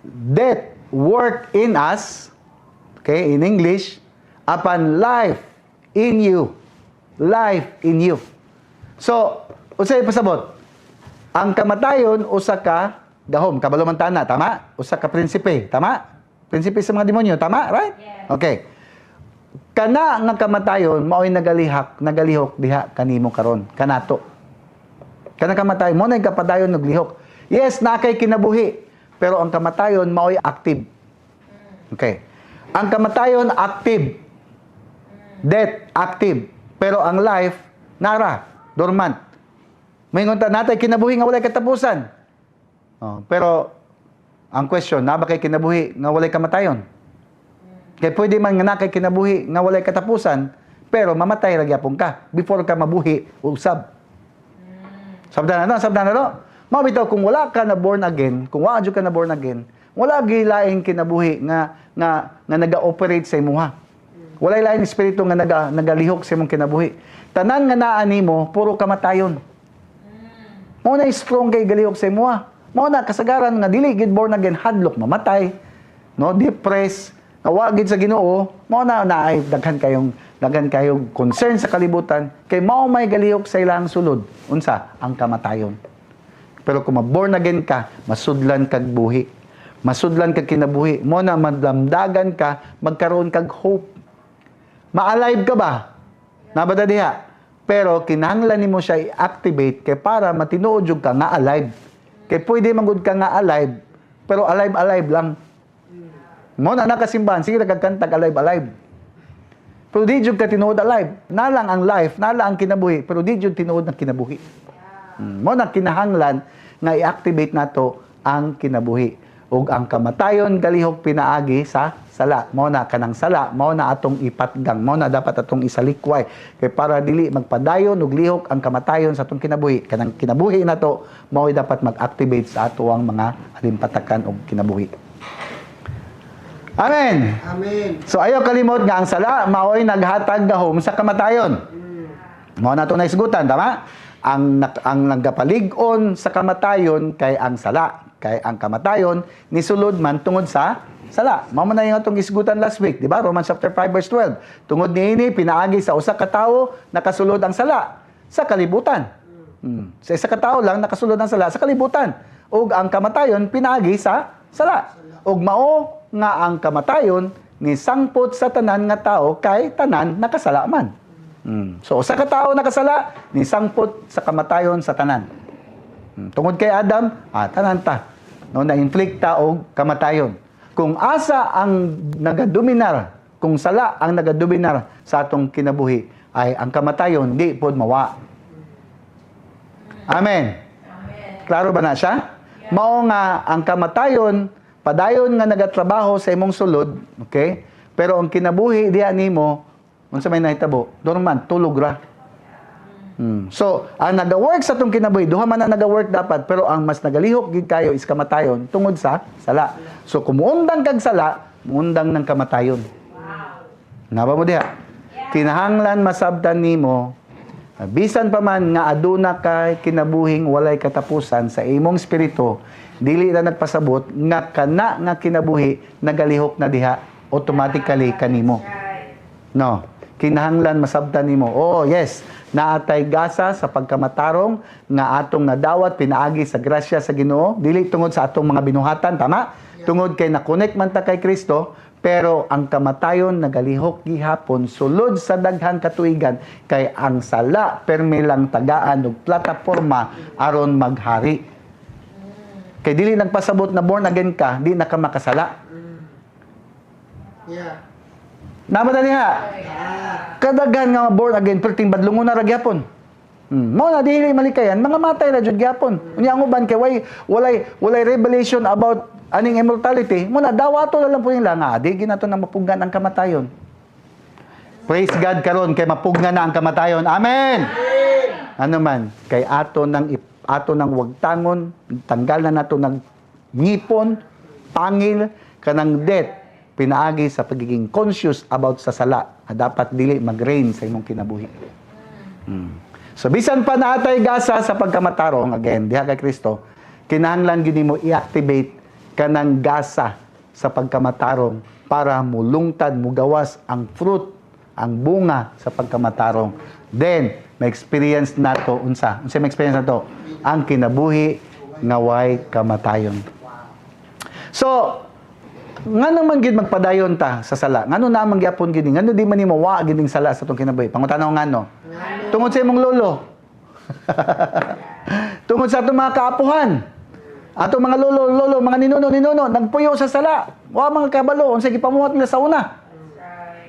Death work in us, okay, in English, apan life in you. Life in you. So, unsay pasabot? Ang kamatayon usa ka gahom, kabalo man tana, tama? Usa ka prinsipe, tama? Prinsipe sa mga demonyo, tama? Right? Yes. Okay. Kana nga kamatayon maoy nagalihok diha kanimo karon, kanato. Kana kamatayon mo na kapadayon og lihok. Yes, nakay kinabuhi, pero ang kamatayon maoy active. Okay. Ang kamatayon active. Death active, pero ang life nara, dormant. May ngunta natay kinabuhi nga walay katapusan. Oh, pero ang question, na ba kay kinabuhi nga walay kamatayon? Kaya pwede man nga na kay kinabuhi nga walay katapusan, pero mamatay ra gyapon ka before ka mabuhi usab. Sabdan na no? Mao bitaw kung wala ka na born again, kung wa jud ka na born again, wala gilaing kinabuhi nga naga-operate sa imuha. Wala laing espiritu nga nagalihok sa imong kinabuhi. Tanan nga naa nimo puro kamatayon. Mao na strong kay galihok sa imuha. Mao na kasagaran nga dili gid born again hadlok mamatay, no, depressed, wa gid sa Ginoo. Mao na naay daghan kayong concern sa kalibutan kay mao may galihok sa ilang sulod. Unsa? Ang kamatayon. Pero kung born again ka, masudlan kag buhi. Masudlan kag kinabuhi. Mao na madamdagan ka, magkaroon kag hope. Ma-alive ka ba? Nabada diha. Pero kinahanglan nimo siya i-activate kay para matinuod jud ka nga alive. Kay pwede magud ka nga alive, pero alive lang. Mo na nakasimbahan, sige nagkantag alive. Pero di jud ka tinuod alive. Na lang ang life, na lang ang kinabuhi, pero di jud tinuod ng kinabuhi. Mo na kinahanglan nga i-activate nato ang kinabuhi. Ug ang kamatayon galihok pinaagi sa sala. Mao na kanang sala, mao na atong ipatgang, mao na dapat atong isalikway kay para dili magpadayon ug lihok ang kamatayon sa atong kinabuhi. Kanang kinabuhi nato mao dapat mag-activate sa ato ang mga alimpatakan og kinabuhi. Amen. Amen. So ayaw kalimot nga ang sala maoy naghatag gahom sa kamatayon. Mao na to naisgutan, tama? Ang nagapalig-on sa kamatayon kay ang sala. kay ang kamatayon ni sulod man tungod sa sala. Mao man na yung atong isgutan last week, di ba? Romans chapter 5 verse 12. Tungod niini pinaagi sa usa ka tawo nakasulod ang sala sa kalibutan. Sa isa ka tawo lang nakasulod ang sala sa kalibutan. Ug ang kamatayon pinaagi sa sala. Ug mao nga ang kamatayon ni sangpot sa tanan nga tao kay tanan nakasala man. So usa ka tawo nakasala ni sangpot sa kamatayon sa tanan. Tungod kay Adam, tanan ta. No, na-inflict ta og kamatayon. Kung asa ang nagadominar, kung sala ang nagadominar sa atong kinabuhi, ay ang kamatayon di pod mawa. Amen. Klaro ba na siya? Mao nga ang kamatayon padayon nga nagatrabaho sa imong sulod, okay? Pero ang kinabuhi diha nimo, unsa may nahitabo? Dorman tulog ra. So, ang naga-work sa itong kinabuhi, duha man ang naga-work dapat, pero ang mas nagalihok gid kayo is kamatayon tungod sa sala. So, kumuundang kag sala, muundang ng kamatayon. Naba mo diha? Kinahanglan masabtan nimo, bisan pa man nga aduna kay kinabuhing walay katapusan sa imong espiritu, dili na nagpasabot nga kana nga kinabuhi nagalihok na diha automatically kanimo. No. Kinahanglan masabtan nimo. Oh, yes. Naatay gasa sa pagkamatarong nga atong nadawat pinaagi sa grasya sa Ginoo, dili tungod sa atong mga binuhatan, tama? Tungod kay na-connect man ta kay Kristo, pero ang kamatayon nagalihok gihapon sulod sa daghang katuigan kay ang sala permi lang tagaan og plataporma aron maghari. Kay dili nagpasabot na born again ka, di na ka makasala. Namadali ha. Kadaghan nga born again perting badlungon na ra gyapon. Mao na dili malikayan, mga matay na jud gyapon. Unya ang uban kay walay revelation about aning immortality, mo na dawato na lang po nila nga di ginato na mapugnan ang kamatayon. Praise God karon kay mapugnan na ang kamatayon. Amen. Ano man kay ato nang wagtangon, tanggal na nato ng ngipon, pangil kanang death pinaagi sa pagiging conscious about sa sala na dapat dili mag-reign sa imong kinabuhi. So bisan pa naatay gasa sa pagkamatarong, again, diha kay Kristo, kinahanglan gid nimo i-activate kanang gasa sa pagkamatarong para mulungtad, mugawas ang fruit, ang bunga sa pagkamatarong. Then, may experience nato unsa may experience nato? Ang kinabuhi nga way kamatayon. So, nga naman gid magpadayon ta sa sala. Ngano na man gyapon gid, ngano di man nimo wa gid ning sala sa tong kinabuhi. Pangutanaw ngano? Tungod sa imong lolo. Tungod sa atong mga kaapuhan. Atong mga lolo, mga ninuno, nagpuyo sa sala. Wa mga kabalo unsa gipamuhat nila sa una.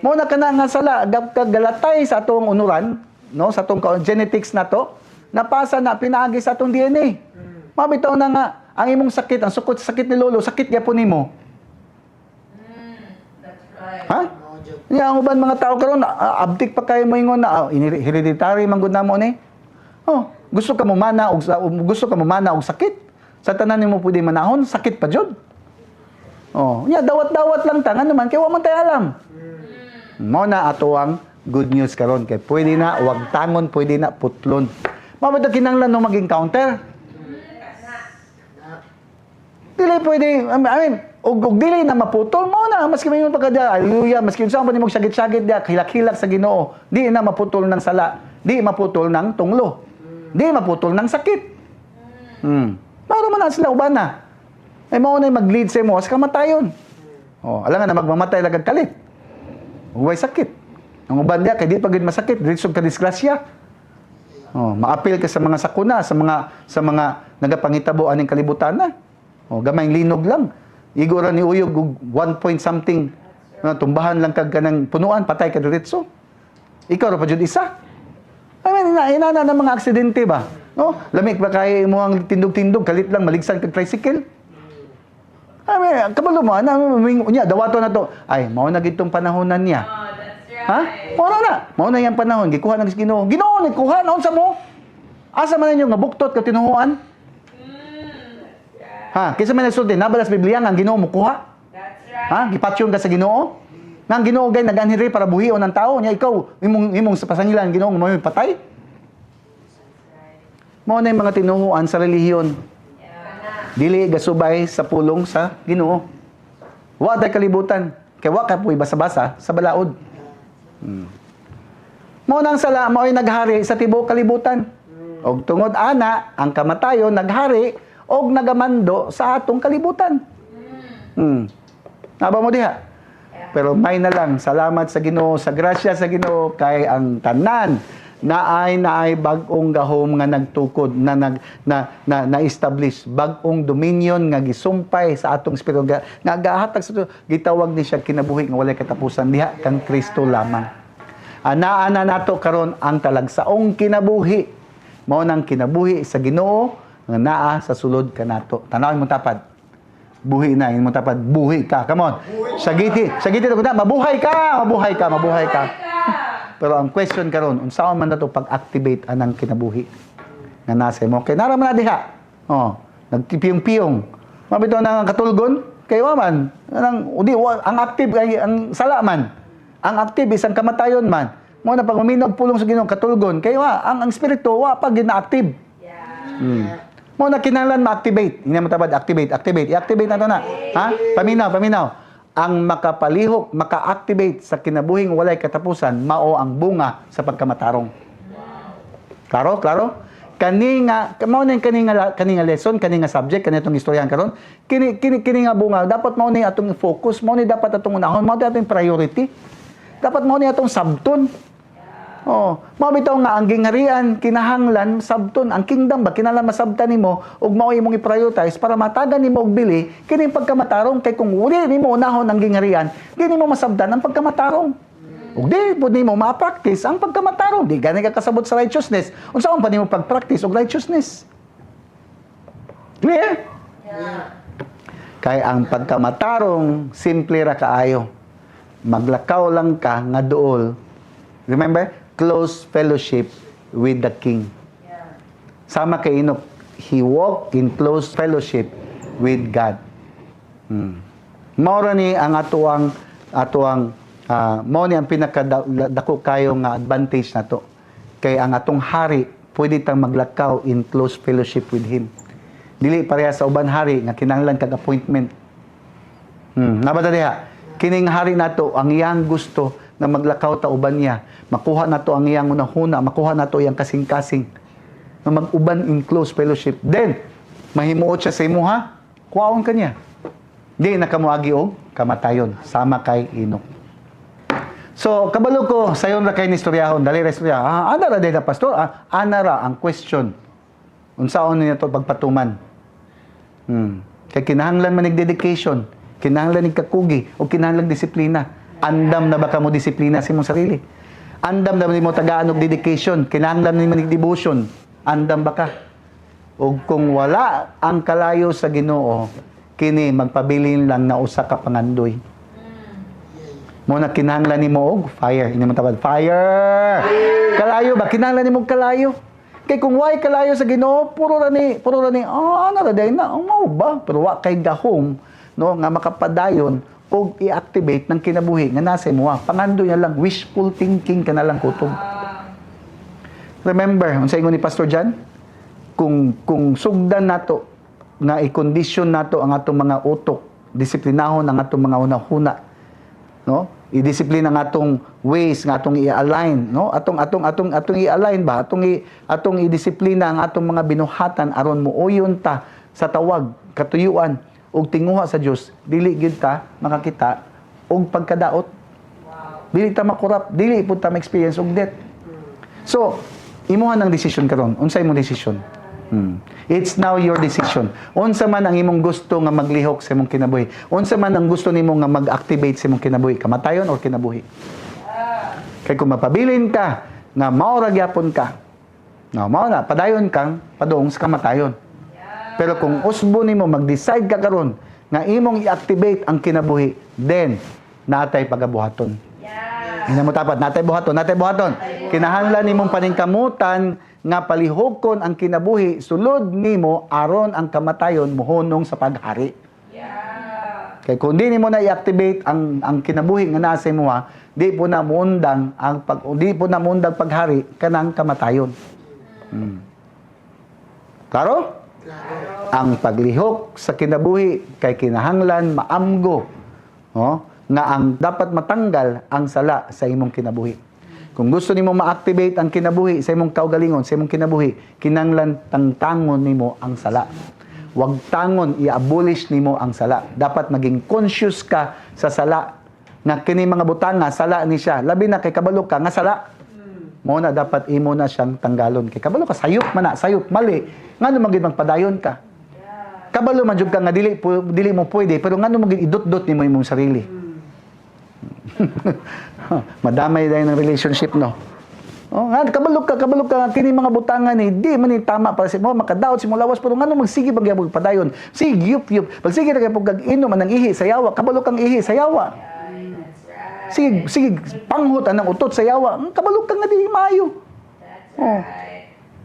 Mao na kana nga sala galatay sa atong unuran, no, sa atong genetics nato, napasa na pinaagi sa atong DNA. Mabitaw na nga ang imong sakit, ang sukot sa sakit ni lolo, sakit gyapon nimo. Ha? Nga ang uban mga tao karon abdik pa kayo moingon na hereditary man gud namo ni. Oh, gusto ka mo mana og sakit. Sa tanan nimo pwede manahon, sakit pa jud. Oh, nya dawat-dawat lang ta ngano man kay wa man tay alam. Mao na ato ang good news karon kay pwede na wag tangon, pwede na putlon. Mao ba kinahanglan no mag-encounter? Dili pwede, I mean, og dili na maputol mo na maski mayon pa kada haleluya maski unsa pa nimong sagit-sagit dia hilak-hilak sa Ginoo di na maputol ng sala di maputol ng tunglo di maputol ng sakit maro man na sila uban na ay mao na mag-lead sa imo sa kamatayon alangan na magmamatay lagad kalit huwag sakit ang uban dia kay di pagid masakit diretso ka disgrasya maapil ka sa mga sakuna sa mga nagapangitabo aning kalibutan na gamayng linog lang. Igora ni uyog 1 point something tumbahan lang kag kanang punuan patay ka diretso. Ikaw ra pa jud isa. I mean inana na mga aksidente ba? No? Lamig ba kay mo ang tindog-tindog kalit lang maligsan kag tricycle? I mean kabalo mo ana unya dawato na to. Ay mao na gid tong panahonan niya. Ha? Mao na yang panahon gikuha ng Ginoo. Ginoo ni kuha naon sa mo? Asa man ninyo nga buktot ka tinuhuan? Ha, kisa man nagsulti, nabalas Biblia nga ang Ginoo mo kuha? That's right. Ha, gipatyon ka sa Ginoo? Nga ang Ginoo gay naganhiri para buhion ang tao niya ikaw imong sa pasangilan Ginoo mo patay? Mao na yung mga tinuhuan sa relihiyon. dili gasubay sa pulong sa Ginoo. Wa tay kalibutan, kay wa ka puy basa-basa sa balaod. Mao nang sala mao'y naghari sa tibuok kalibutan. Og tungod ana ang kamatayon naghari og nagamando sa atong kalibutan. Naba mo diha? Pero may na lang, salamat sa Ginoo, sa grasya sa Ginoo, kay ang tanan naay bag-ong gahom nga nagtukod, na establish bag-ong dominion nga gisumpay sa atong espiritu, nga gahatag sa gitawag ni siya kinabuhi nga walay katapusan, diha kang Kristo lamang. Ana nato karon ang talagsaong kinabuhi, mao nang kinabuhi sa Ginoo nga naa sa sulod kanato. Tanawin mo tapad. Buhi na, mo tapad, buhi ka. Come on. Sagiti na mabuhay ka. Pero ang question karon, unsaon man nato pag-activate anang kinabuhi nga nasa mo. Kay nara man na diha. Oh, nagtipiyong-piyong. Mabito na ang katulgon kay wa man. Ang active ay ang sala man. Ang active isang kamatayon man. Mo na pag maminog pulong sa Ginoo katulgon kay wa ang espiritu wa pag gina-active. Mo na kinahanglan ma-activate. Hindi mo tabad activate. I-activate na to na. Ha? Paminaw. Ang makapalihok, maka-activate sa kinabuhing walay katapusan, mao ang bunga sa pagkamatarong. Klaro? Kaninga lesson, kaninga subject, kanitong istoryahan karon. Kini nga bunga, dapat mao ni atong focus, mao ni dapat atong unahon, mao ni atong priority. Dapat mao ni atong sabton. Mao bitaw nga ang gingharian kinahanglan sabton, ang kingdom ba kinahanglan masabtan nimo ug mao imong i-prioritize para matagan nimo og bili kini pagkamatarong, kay kung uli nimo unahon ang gingharian, di nimo masabtan ang pagkamatarong. Ug di pud nimo ma-practice ang pagkamatarong, di gani ka kasabot sa righteousness. Unsaon pa nimo pag-practice og righteousness? Clear? Kay ang pagkamatarong simple ra kaayo. Maglakaw lang ka nga duol. Remember? Close fellowship with the King. Sama kay Enoch, he walked in close fellowship with God. Mao ni ang atuang mao ni ang pinakadako kayo nga advantage nato. Kay ang atong hari pwede tang maglakaw in close fellowship with him. Dili pareha sa uban hari nga kinahanglan kag appointment. Nabata diha. Kining hari nato ang iyang gusto na maglakaw ta uban niya, makuha nato ang iyang unahuna, makuha nato iyang kasing-kasing, na mag-uban in close fellowship. Then, mahimuot siya sa imo ha, kuwaon ka niya. Di na kamuagi og kamatayon, sama kay Enoch. So, kabalo ko, sayon ra kay ni istoryahon, dali ra istorya. Ana ra day na pastor, ana ra ang question. Unsaon niya to pagpatuman? Kay kinahanglan man nig dedication, kinahanglan nig kakugi, o kinahanglan disiplina. Andam na ba ka mo disiplina sa imong sarili? Andam na ba mo tagaan og dedication? Kinahanglan nimo nig devotion? Andam ba ka? O kung wala ang kalayo sa Ginoo, kini magpabilin lang na usa ka pangandoy. Mo na kinahanglan nimo og fire. Ini mo tabad fire. Kalayo ba? Kinahanglan nimo og kalayo. Kay kung why kalayo sa Ginoo, puro ra ni, ana ra day na, mao ba? Pero wa kay gahom, no, nga makapadayon o i-activate ng kinabuhi nga nasa mo, pangando niya lang, wishful thinking ka na lang kutob. Remember, unsa ingon ni Pastor John, kung sugdan nato na i-condition nato ang atong mga utok, disiplinahon ang atong mga unahuna, no? I-discipline ang atong ways nga atong i-align, no? Atong i-align ba? Atong i-disiplina ang atong mga binuhatan aron muuyon ta sa tawag, katuyuan og tinguha sa Dios, dili gyud ta makakita og pagkadaot. Dili ta makurap, dili pud ta ma-experience og death. So, imuha ng decision karon. Unsay imong decision? It's now your decision. Unsa man ang imong gusto nga maglihok sa imong kinabuhi? Unsa man ang gusto nimo nga mag-activate sa imong kinabuhi? Kamatayon or kinabuhi? Kay kung mapabilin ka nga mao ra gyapon ka, mao na padayon kang padung sa kamatayon. Pero kung usbo nimo mag-decide ka karon nga imong i-activate ang kinabuhi, then natay pagabuhaton. Ina mo tapat, natay buhaton. Kinahanglan nimong paningkamutan nga palihokon ang kinabuhi sulod nimo aron ang kamatayon muhunong sa paghari. Kay kung di nimo na i-activate ang kinabuhi nga nasa imo, di po na muundang paghari kanang kamatayon. Klaro? Ang paglihok sa kinabuhi kay kinahanglan maamgo, nga ang dapat matanggal ang sala sa imong kinabuhi. Kung gusto nimo ma-activate ang kinabuhi sa imong kaugalingon, sa imong kinabuhi, kinahanglan tangtangon nimo ang sala. Huwag tangon, i-abolish nimo ang sala. Dapat maging conscious ka sa sala. Nga kini mga butanga, sala ni siya. Labi na kay kabalo ka, nga sala. Muna dapat imo na siyang tanggalon. Kay kabalo ka, sayop man na, sayop, mali. Nga naman magpadayon ka. Kabalo man jud ka nga dili mo pwede, pero nga naman idot-dot nimo imong sarili. Madamay dahil ng relationship, no? Nga, kabalo ka, kini mga butangan ni, di man ni tama para sa mo, makadaot si mo lawas, pero nga naman magsige pagyabog padayon. Sige, yup. Pag sige na kayo pag-inom man ng ihi sa yawa, kabalo kang ihi sa yawa. Sige, panghot ang utot sa yawa. Kabalo ka nga di maayo.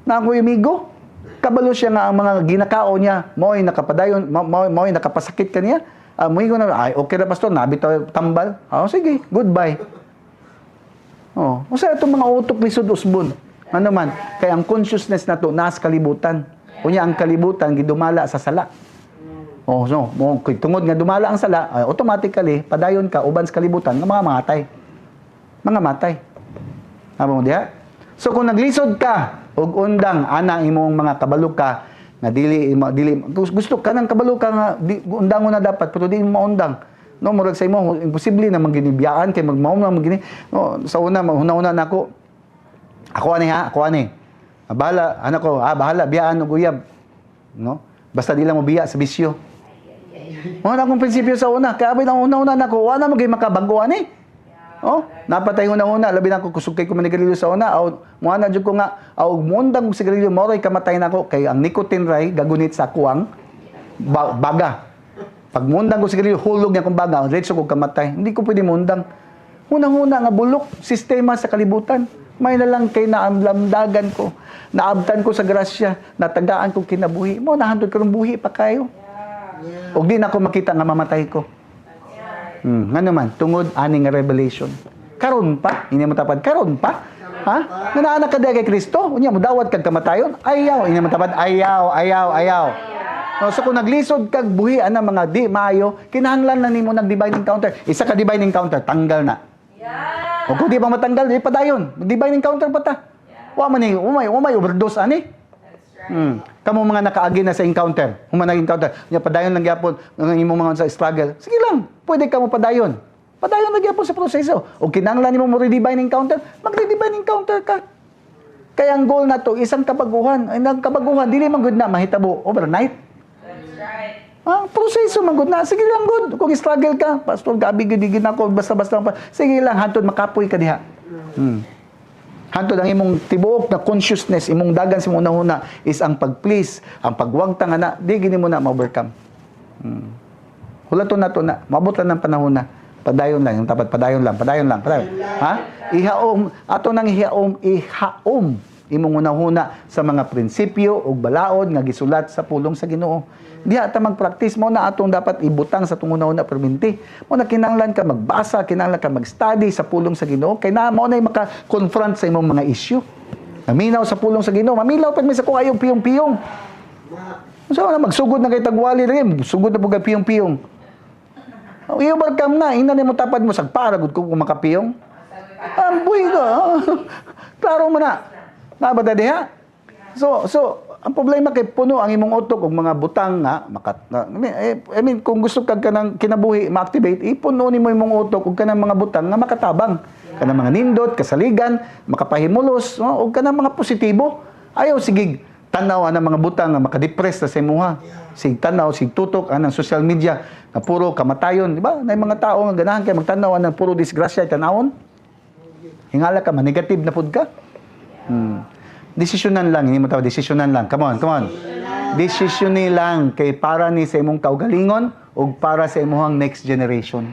Na ako amigo, kabalo siya nga ang mga ginakao niya, mo'y nakapadayon, mo'y nakapasakit ka niya. Mo'y ko na, ay, okay na pastor, nabitaw tambal. Sige, goodbye. Usa itong mga utok ni Sud Usbon. Ano man, kaya ang consciousness na to, nas kalibutan. Kunya ang kalibutan, gidumala sa sala. Tungod nga dumala ang sala, automatically, padayon ka, uban sa kalibutan, nga mga matay. Mga matay. Amo diha? So kung naglisod ka, og undang, anang imong mga kabalo ka, nga dili, gusto ka ng kabalo ka nga, undang mo na dapat, pero di mo maundang. No, murag sa imo, imposible na magginibiyaan, kay magmaom na magini. Sa una, una nako, ako ani. Bahala, anak ko, bahala, biyaan og uyab. No? Basta di lang mo biya sa bisyo. Wala akong prinsipyo sa una. Kaya abay ng una na ko, wala maging makabaguan eh. Napatay una, labi na ko kusugkay ko manigarilyo sa una. Muana dyan ko nga, mundang ko sigarilyo, moray kamatay na ko. Kaya ang nicotine ray, gagunit sa kuwang, baga. Pag mundang ko sigarilyo, hulog niya kong baga, retso ko kamatay. Hindi ko pwede mundang. Una nga bulok, sistema sa kalibutan. May na lang kay naamlamdagan ko. Naabtan ko sa grasya, natagaan ko kinabuhi. Mo, nahandod ko ng buhi pa kayo. O di na ako makita nga mamatay ko. Nga naman, tungod aning revelation. Karon pa, hindi mo tapad, karon pa. Ha? Nanaanak ka kay Kristo, unya mo dawat kag kamatayon, ayaw, hindi mo tapad, ayaw. So kung naglisod kag buhi ana mga di maayo, kinahanglan na nimo nag-divine encounter. Isa ka divine encounter, tanggal na. O kung di pa matanggal, di padayon. Divine encounter pa ta. Wa man ni, umay overdose ani. Kamo mga nakaagi na sa encounter, nag-encounter, nya padayon lang gyapon ang imong mga sa struggle. Sige lang, pwede ka mo padayon. Padayon lang gyapon sa proseso. O kinahanglan nimo mo divine encounter, mag-divine encounter ka. Kaya ang goal na to isang kabaguhan. Ay nang kabaguhan dili man gud na mahitabo overnight. Proseso man gud na. Sige lang gud. Kung struggle ka, pastor gabi gid ako basta-basta pa. Sige lang hantod makapoy ka diha. Hantod ang imong tibuok na consciousness, imong dagan sa imong una is ang pag-please, ang pagwangtang ana, di gini mo na ma-overcome. Hulaton na to na, mabutan ng panahon na, padayon lang, yung tapat padayon lang. Ha? Ato nang ihaom, imong una-una sa mga prinsipyo o balaod nga gisulat sa pulong sa Ginoo. Diha ta mag-practice mo na atong dapat ibutang sa tunguna-una perminti. Mo na kinahanglan ka magbasa, kinahanglan ka mag-study sa pulong sa Ginoo kay na mo na maka-confront sa imong mga issue. Maminaw sa pulong sa Ginoo, mamilaw pag may sa kuayong piyong-piyong. So na magsugod na kay tagwali rin, sugod na pug piyong-piyong. I-overcome na, ina mo tapad mo sagpara gud ko makapiyong. Buhi ka. Klaro mo na. Nabada diha. So ang problema kay puno ang imong utok og mga butang nga kung gusto kag kanang kinabuhi ma-activate, ipuno nimo imong utok og kanang mga butang nga makatabang, kanang mga nindot, kasaligan, makapahimulos, og kanang mga positibo. Ayaw sige tanaw ang mga butang nga makadepress sa imuha. Sig tanaw, sig tutok anang social media na puro kamatayon, di ba? Nay mga tao nga ganahan kay magtanaw anang puro disgrasya tanawon. Hingala ka man negative na pud ka. Desisyonan lang, hindi mo tawag, desisyonan lang. Come on. Desisyonin lang kay para ni sa imong kaugalingon o para sa imong next generation.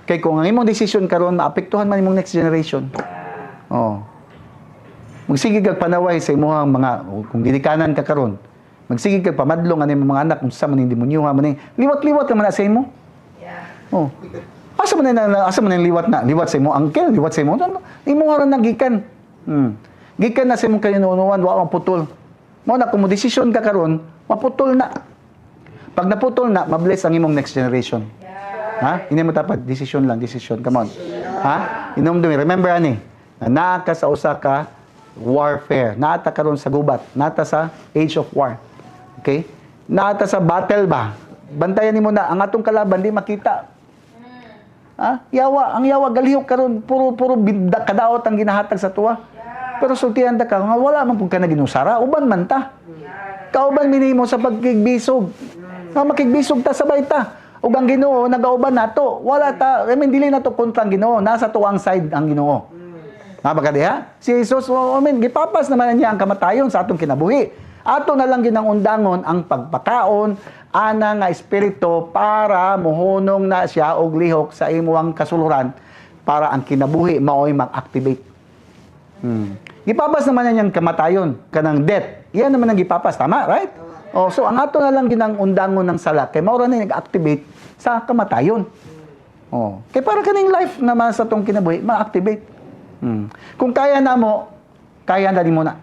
Kay kung ang imong desisyon karon maapektuhan man imong next generation. Magsige kag panaway sa imong mga kung ginikanan ka karon. Magsige kag pamadlong ani mga anak kung sa man hindi monyoha man liwat-liwat naman na sa imo. Asa man liwat sa imo uncle, liwat sa imo. Imo ra nagikan. Gikan na sa imong kalinunuan, wa ang putol. Mo na kung mo desisyon ka karon, maputol na. Pag naputol na, mabless ang imong next generation. Ha? Hindi mo dapat decision lang, decision. Come on. Ha? Inom dumi. Remember ani, naa ka sa usa ka warfare. Naata karon sa gubat, naata sa age of war. Okay? Naata sa battle ba? Bantayan nimo na ang atong kalaban di makita. Ha? Ang yawa galihok karon puro kadaot ang ginahatag sa tuwa. Pero sultihan ta ka nga wala man pud ka na ginusara, uban man ta. Kauban minimo sa pagkigbisog. Nga makigbisog ta sabay ta. Ug ang Ginoo nagauban nato. Wala ta, dili na to kontra ang Ginoo, nasa tuwang side ang Ginoo. Nga diha? Si Jesus, gipapas naman niya ang kamatayon sa atong kinabuhi. Ato na lang ginangundangon ang pagpakaon ana nga espiritu para muhunong na siya og lihok sa imuang kasuluran para ang kinabuhi maoy mag-activate. Gipapas naman niya ang kamatayon, kanang death. Iyan naman ang gipapas, tama, right? Oh, so ang ato na lang ginangundangon ng sala kay mao ra na nag-activate sa kamatayon. Oh, kay para kaning life naman sa tong kinabuhi ma-activate. Kung kaya na mo, kaya na din mo na.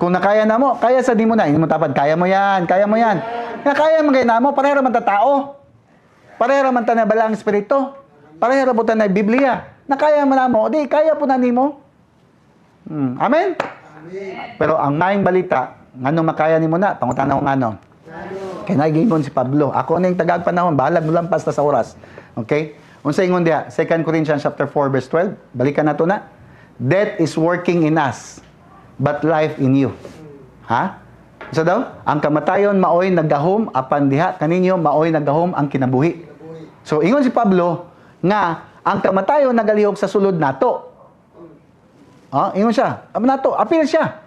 Kung nakaya na mo, kaya sa di mo na. Hindi mo tapad, kaya mo yan, kaya mo yan. Na kaya mo gaya na mo, pareha man ta tao. Pareha man ta na balang espiritu. Pareha po ta na Biblia. Na kaya mo na mo, di, kaya po na ni mo. Amen? Pero ang maing balita, ngano makaya ni mo na, pangutana ko ngano. Kaya nagingon si Pablo. Ako na yung tagagpanahon, bahalag mo lampas ta sa oras. Okay? Unsa ingon diha? 2 Corinthians chapter 4 verse 12. Balikan nato na. Death is working in us, but life in you. Ha? So daw, ang kamatayon maoy nagahom apan diha kaninyo maoy nagahom ang kinabuhi. So ingon si Pablo nga ang kamatayon nagalihok sa sulod nato. Ingon siya, nato, apil siya.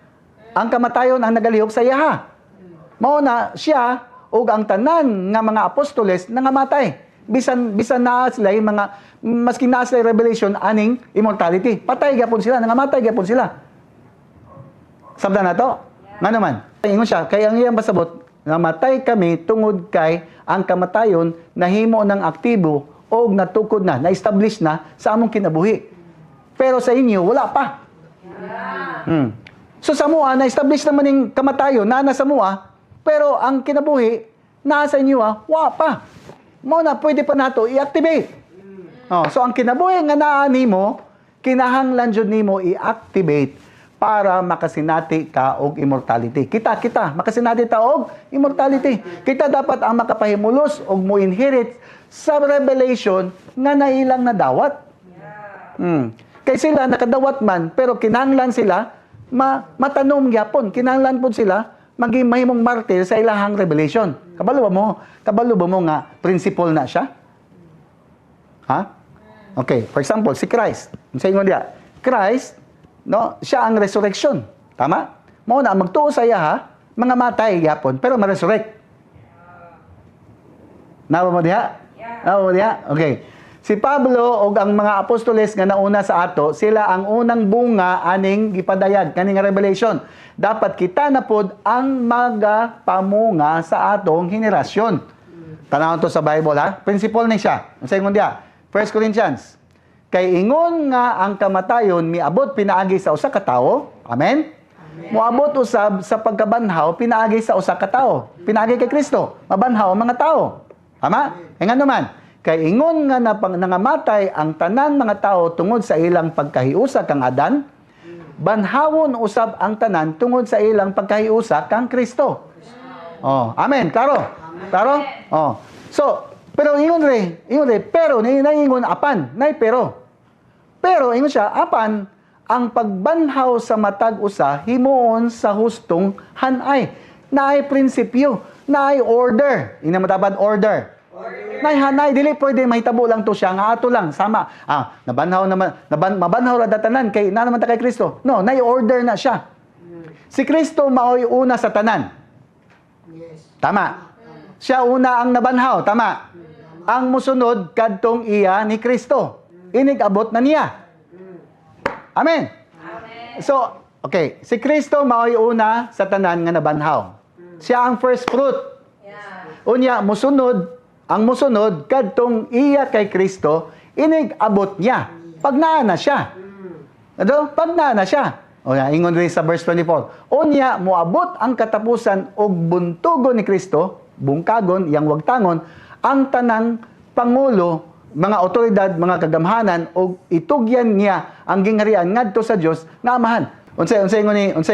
Ang kamatayon ang nagalihok sa iyaha. Mao na siya ug ang tanan nga mga apostoles nangamatay. Bisan na sila yung mga maski na sila revelation aning immortality. Patay gyapon sila, nangamatay gyapon sila. Sabda na to? Nga naman. Ingon siya, kaya ang iyang pasabot, namatay kami tungod kay ang kamatayon nahimo ng aktibo o natukod na-establish na sa among kinabuhi. Pero sa inyo, wala pa. So sa mua, na-establish naman yung kamatayon na nasa mua, pero ang kinabuhi, nasa inyo, wala pa. Mo na, pwede pa nato i-activate. So ang kinabuhi nga naa nimo, kinahanglan jud nimo i-activate para makasinati ka og immortality. Kita makasinati ta og immortality. Kita dapat ang makapahimulos og mo inherit sa revelation nga nailang nadawat. Kay sila nakadawat man pero kinahanglan sila matanom gyapon. Kinahanglan pud sila maging mahimong martir sa ilahang revelation. Kabalo ba mo nga principle na siya? Ha? Okay, for example, si Christ. Sa ingon dia, Christ, no, siya ang resurrection. Tama? Mao na magtuo sa iya mga matay gyapon pero ma-resurrect. Nawa mo diha? Nawa mo diha? Okay. Si Pablo ug ang mga apostoles nga nauna sa ato, sila ang unang bunga aning gipadayag kaning revelation. Dapat kita na pod ang magapamunga sa atong henerasyon. Tanawon to sa Bible ha. Principle ni siya. Unsa ingon dia? 1 Corinthians. Kay ingon nga ang kamatayon miabot pinaagi sa usa ka tawo. Amen. Moabot usab sa pagkabanhaw pinaagi sa usa ka tawo. Pinaagi kay Kristo, mabanhaw ang mga tawo. Tama? Ngano man? Kay ingon nga nangamatay ang tanan mga tao tungod sa ilang pagkahiusa kang Adan, banhawon usab ang tanan tungod sa ilang pagkahiusa kang Kristo. Amen. Klaro? Klaro? So, pero ingon re, pero ingon apan, pero. Pero ingon siya, apan ang pagbanhaw sa matag usa himuon sa hustong hanay. Naay prinsipyo, naay order. Ina matapad order. Nay hanay dili pwede mahitabo lang to siya nga ato lang sama. Nabanhaw naman mabanhaw ra datanan kay na naman ta kay Kristo. No, nay order na siya. Si Kristo maoy una sa tanan. Tama. Siya una ang nabanhaw, tama. Ang musunod kadtong iya ni Kristo. Inig abot na niya. Amen. So, okay, si Kristo maoy una sa tanan nga nabanhaw. Siya ang first fruit. Unya ang musunod kadtong iya kay Kristo, inig abot niya. Pag naa na siya. Pag naa na siya. O ya, ingon rin sa verse 24. Unya, moabot ang katapusan og buntugon ni Kristo, bungkagon, yang wagtangon, ang tanang pangulo, mga otoridad, mga kagamhanan, og itugyan niya ang gingharian ngadto sa Dios nga Amahan. Unsay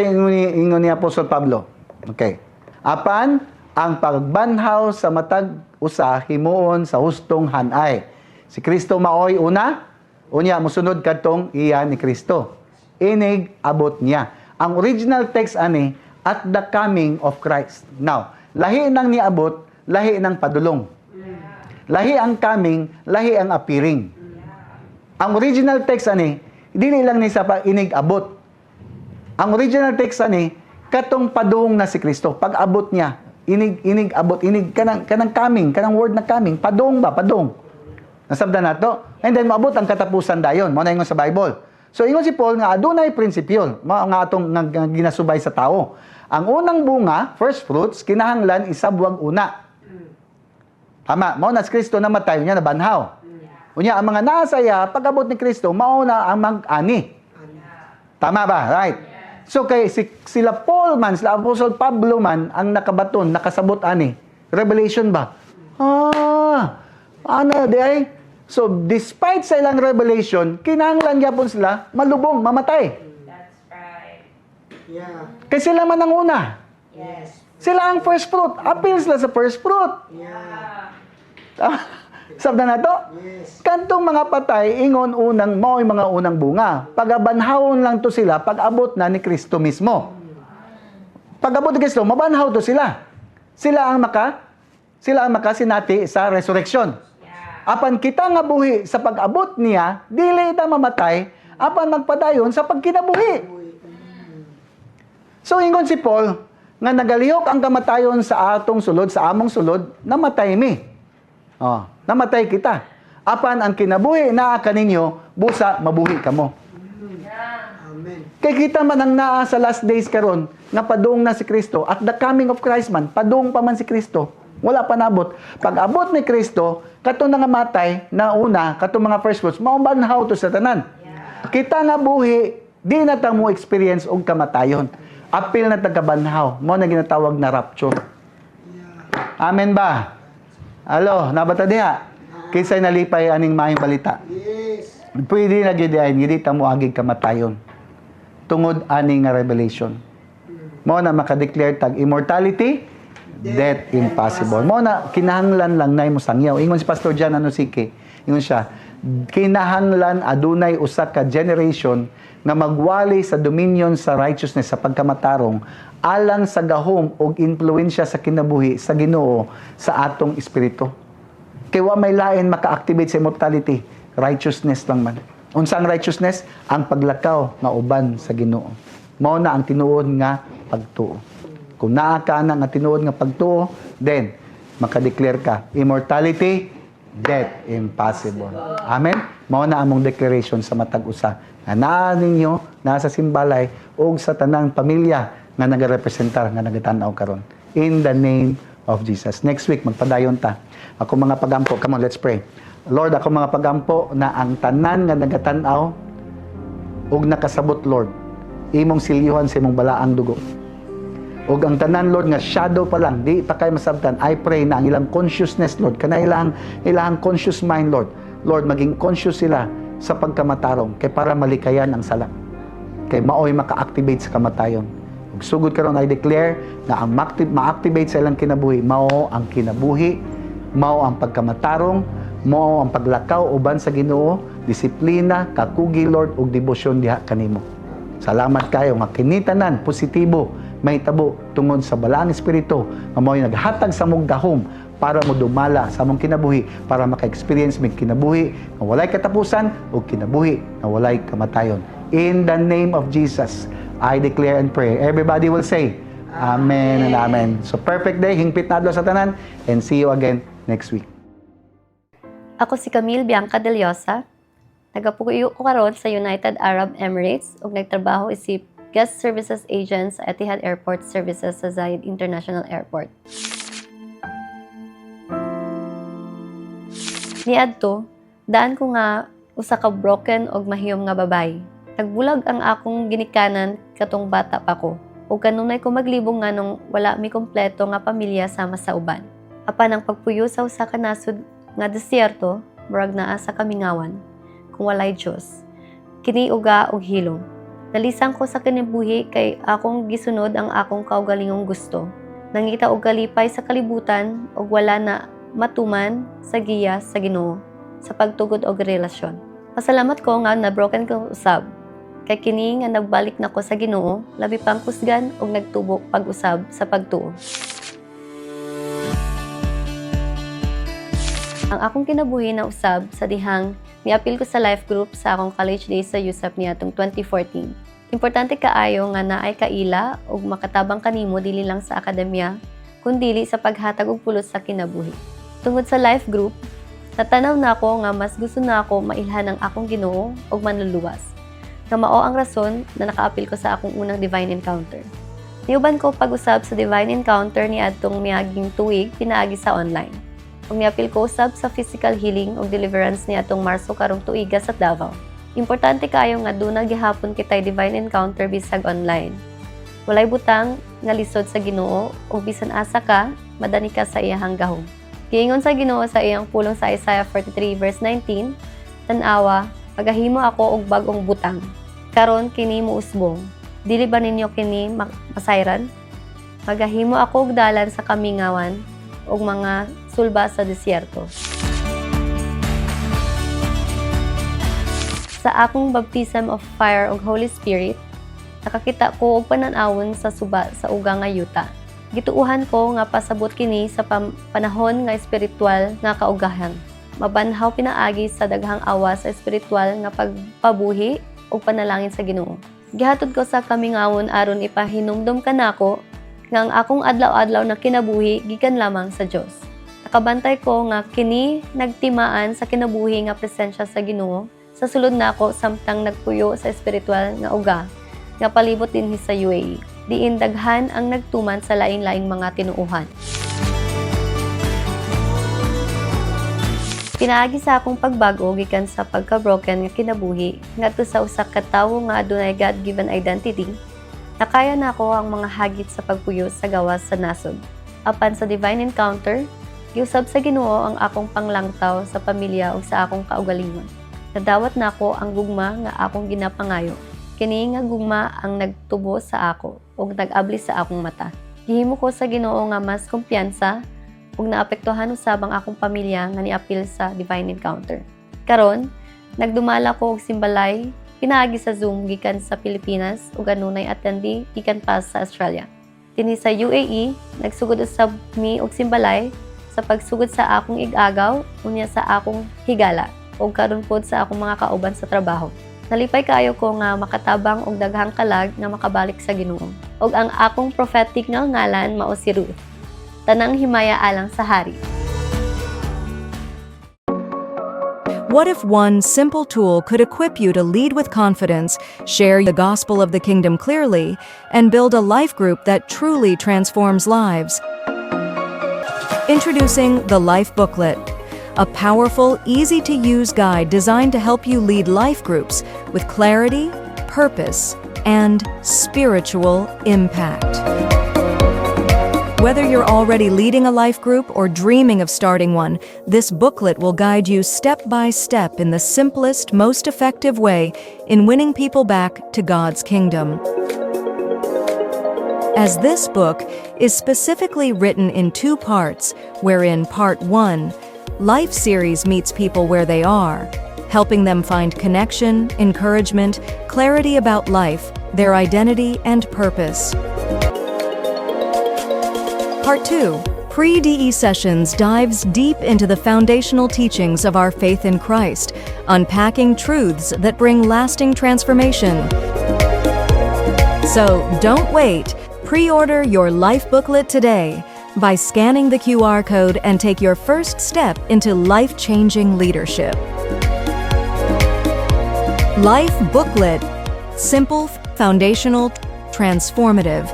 ingon ni Apostol Pablo. Okay. Apan ang pagbanhaw sa matag usa himuon sa hustong hanay. Si Kristo maoy una, unya mosunod kadtong iya ni Kristo. Inig abot niya. Ang original text ani at the coming of Christ. Now, lahi nang niabot, lahi nang padulong. Lahi ang coming, lahi ang appearing. Ang original text ani dili lang ni sa inig abot. Ang original text ani katong padung na si Kristo. Pag abot niya, inig abot, inig kanang coming, kanang word na coming, padung ba, padung. Nasabda nato. And then maabot ang katapusan dayon. Mao na ingon sa Bible. So ingon si Paul nga adunay prinsipyo nga atong ginasubay sa tao. Ang unang bunga, first fruits, kinahanglan isabwag una. Tama, mao na si Kristo namatay niya nabanhaw. Unya ang mga nasaya pag-abot ni Kristo mao na ang mag-ani. Tama ba? Right. So kay sila Paul man, sila Apostle Pablo man ang nakabaton, nakasabot ani. Revelation ba? Ano di ay? So, despite sa ilang revelation, kinahanglan gyapon sila malubong, mamatay. That's right. Yeah. Kasi sila man ang una. Yes. Sila ang first fruit. Appeal sila sa first fruit. Yeah. Sabda na to? Yes. Kantong mga patay, ingon unang, mao'y mga unang bunga. Pagabanhawon lang to sila, pag-abot na ni Kristo mismo. Pag-abot ni Kristo, mabanhaw to sila. Sila ang makasinati sa resurrection. Apan kita nga buhi sa pag-abot niya, dili ta mamatay, apan magpadayon sa pagkinabuhi. So ingon si Paul, nga nagalihok ang kamatayon sa atong sulod, sa among sulod, namatay mi. Namatay kita. Apan ang kinabuhi naa kaninyo, busa mabuhi kamo. Amen. Kay kita man ang naa sa last days karon, nga padung na si Kristo, at the coming of Christ man, padung pa man si Kristo. Wala pa nabot. Pag abot ni Kristo, kato nga matay na una, kato mga first fruits, maubanhaw to sa tanan. Kita nga buhi, di na ta mo experience og kamatayon. Apil na tagabanhaw. Mo na ginatawag na rapture. Amen ba? Alo, nabata diha? Kisay nalipay aning maayong balita. Yes. Pwede na gyud ay hindi ta mo agig kamatayon. Tungod aning nga revelation. Mo na makadeclare tag immortality, death impossible. Mo na kinahanglan lang nay mo sangyaw. Ingon si Pastor John Anosike, ingon siya, kinahanglan adunay usa ka generation nga magwali sa dominion sa righteousness sa pagkamatarong alang sa gahom og impluwensya sa kinabuhi sa Ginoo sa atong espiritu. Kay wa may lain maka-activate sa immortality, righteousness lang man. Unsang righteousness? Ang paglakaw nga uban sa Ginoo. Mao na ang tinuod nga pagtuo. Kung naa ka na nga tinuod nga pagtuo, then makadeclare ka immortality, death impossible. Amen. Mao na among declaration sa matag usa. Naa ninyo nasa simbalay ug sa tanang pamilya nga nagarepresentar nga nagatanaw karon. In the name of Jesus. Next week magpadayon ta. Ako mga pagampo, come on, let's pray. Lord, ako mga pagampo na ang tanan nga nagatanaw ug nakasabot, Lord, imong silyuhan sa imong balaang dugo. Ug ang tanan, Lord, nga shadow pa lang, di pa kay masabtan. I pray na ang ilang consciousness, Lord, kana ilang conscious mind, Lord. Lord, maging conscious sila sa pagkamatarong kay para malikayan ang sala. Kay maoy maka-activate sa kamatayon. Ug sugod karon I declare na ang ma-activate sa ilang kinabuhi, mao ang kinabuhi, mao ang pagkamatarong, mao ang paglakaw uban sa Ginoo, disiplina, kakugi, Lord, ug debosyon diha kanimo. Salamat kayo nga kinitanan positibo may tabo tungod sa balaang espiritu nga mao'y naghatag sa mong gahom para mo dumala sa mong kinabuhi, para maka-experience may kinabuhi na walay katapusan o kinabuhi na walay kamatayon. In the name of Jesus, I declare and pray. Everybody will say, Amen and Amen. So perfect day, hingpit na adlaw sa tanan, and see you again next week. Ako si Camille Bianca de Llosa. Nagapuyo ko karon sa United Arab Emirates ug nagtrabaho isip Guest Services Agent sa Etihad Airport Services sa Zayed International Airport. Niadto, daan ko nga usa ka broken og mahiyom nga babay. Nagbulag ang akong ginikanan katong bata pa ko. O kanunay ko maglibong nga nung wala mi kompleto nga pamilya sama sa uban. Apan ang pagpuyo sa usa ka nasud nga desierto, murag naa sa kamingawan, kung walay Dios. Kini uga og hilom. Nalisang ko sa kinibuhi kay akong gisunod ang akong kaugalingong gusto. Nangita og kalipay sa kalibutan ug wala na matuman sa giya sa Ginoo sa pagtugod og relasyon. Pasalamat ko nga na broken ko usab. Kay kini nga nagbalik na ko sa Ginoo, labi pang kusgan og nagtubo pag-usab sa pagtuo. Ang akong kinabuhi na usab sa dihang niapil ko sa life group sa akong college days sa USAP niadtong 2014. Importante kaayo nga naay kaila ug makatabang kanimo dili lang sa akademya, kundi sa paghatag og pulos sa kinabuhi. Tungod sa life group, natanaw na ako nga mas gusto na ako mailhan ang akong Ginoo ug manluluwas. Nga mao ang rason na nakaapil ko sa akong unang divine encounter. Niuban ko pag-usab sa divine encounter ni adtong miaging tuig pinaagi sa online. Ug niapil ko usab sa physical healing ug deliverance ni atong Marso karong tuiga sa Davao. Importante kayo nga dunay gihapon kitay divine encounter bisag online. Walay butang nga lisod sa Ginoo ug bisan asa ka, madani ka sa iyahang gahom. Giingon sa Ginoo sa iyang pulong sa Isaiah 43 verse 19, "Tan-awa, pagahimo ako og bag-ong butang. Karon kini muusbong. Dili ba ninyo kini masayran? Magahimo ako og dalan sa kamingawan og mga sulba sa desierto." Sa akong baptism of fire ug Holy Spirit, nakakita ko og panan-awon sa suba sa uga nga yuta. Gituuhan ko nga pasabot kini sa panahon nga espiritual nga kaugahan. Mabanhaw pinaagi sa daghang awa sa espiritual nga pagpabuhi o panalangin sa Ginoo. Gihatod ko sa kamingawon aron ipahinumdom kanako nga ang akong adlaw-adlaw na kinabuhi gikan lamang sa Dios. Nakabantay ko nga kini nagtimaan sa kinabuhi nga presensya sa Ginoo sa sulod nako samtang nagpuyo sa espiritual nga uga nga palibot dinhi sa UAE. Diin daghan ang nagtuman sa lain-laing mga tinuuhan. Pinaagi sa akong pagbago gikan sa pagka-broken nga kinabuhi ngadto sa usa ka tawo nga adunay God-given identity, nakaya nako ang mga hagit sa pagpuyo sa gawas sa nasod. Apan sa divine encounter, giusab sa Ginoo ang akong panglangtaw sa pamilya ug sa akong kaugalingon. Nadawat nako ang gugma nga akong ginapangayo. Kini nga gugma ang nagtubo sa ako ug nag-abli sa akong mata. Gihimo ko sa Ginoo nga mas kumpiyansa ug naapektuhan usab ang akong pamilya nga niapil sa divine encounter. Karon, nagdumala ko og simbalay pinaagi sa Zoom gikan sa Pilipinas ug kanunay attendee gikan pa sa Australia. Dinhi sa UAE, nagsugod usab mi og simbalay sa pagsugod sa akong ig-agaw unya sa akong higala ug karon pod sa akong mga kauban sa trabaho. Nalipay kaayo ko nga makatabang og daghang kalag nga makabalik sa Ginoo. Ug ang akong prophetic nga ngalan mao si Ruth. Tanang himaya alang sa hari. What if one simple tool could equip you to lead with confidence, share the gospel of the kingdom clearly, and build a life group that truly transforms lives? Introducing the Life Booklet, a powerful, easy-to-use guide designed to help you lead life groups with clarity, purpose, and spiritual impact. Whether you're already leading a life group or dreaming of starting one, this booklet will guide you step by step in the simplest, most effective way in winning people back to God's kingdom. As this book is specifically written in 2 parts, wherein Part 1, Life Series meets people where they are, helping them find connection, encouragement, clarity about life, their identity, and purpose. Part 2, Pre-DE Sessions dives deep into the foundational teachings of our faith in Christ, unpacking truths that bring lasting transformation. So, don't wait. Pre-order your life booklet today by scanning the QR code and take your first step into life-changing leadership. Life Booklet. Simple, foundational, transformative.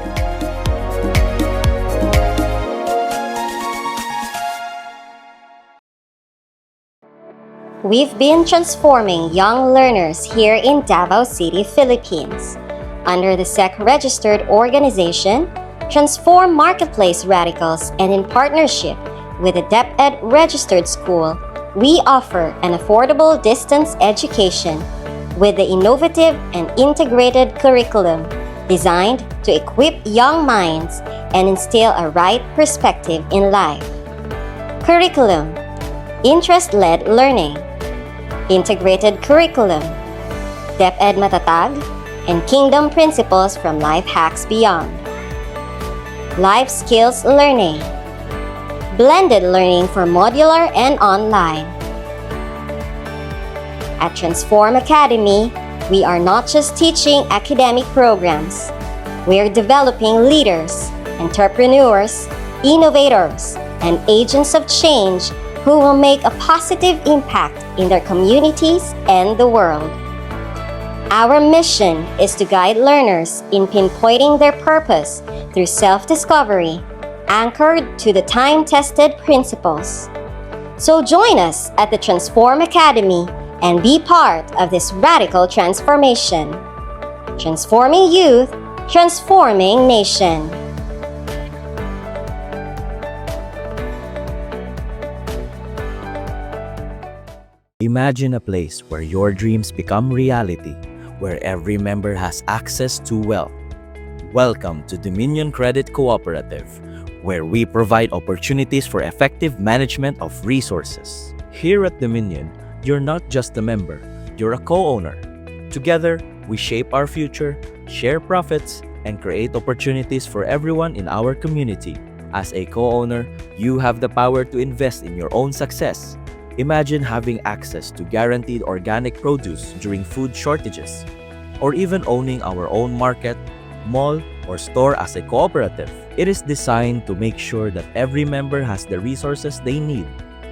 We've been transforming young learners here in Davao City, Philippines. Under the SEC-registered organization, Transform Marketplace Radicals, and in partnership with the DepEd registered school, we offer an affordable distance education with the innovative and integrated curriculum designed to equip young minds and instill a right perspective in life. Curriculum: interest-led learning, integrated curriculum, DepEd Matatag, and Kingdom Principles from Life Hacks Beyond. Life skills learning, blended learning for modular and online. At Transform Academy, we are not just teaching academic programs. We are developing leaders, entrepreneurs, innovators, and agents of change who will make a positive impact in their communities and the world. Our mission is to guide learners in pinpointing their purpose through self-discovery, anchored to the time-tested principles. So join us at the Transform Academy and be part of this radical transformation. Transforming youth, transforming nation. Imagine a place where your dreams become reality, where every member has access to wealth. Welcome to Dominion Credit Cooperative, where we provide opportunities for effective management of resources. Here at Dominion, you're not just a member, you're a co-owner. Together, we shape our future, share profits, and create opportunities for everyone in our community. As a co-owner, you have the power to invest in your own success. Imagine having access to guaranteed organic produce during food shortages, or even owning our own market, mall, or store as a cooperative. It is designed to make sure that every member has the resources they need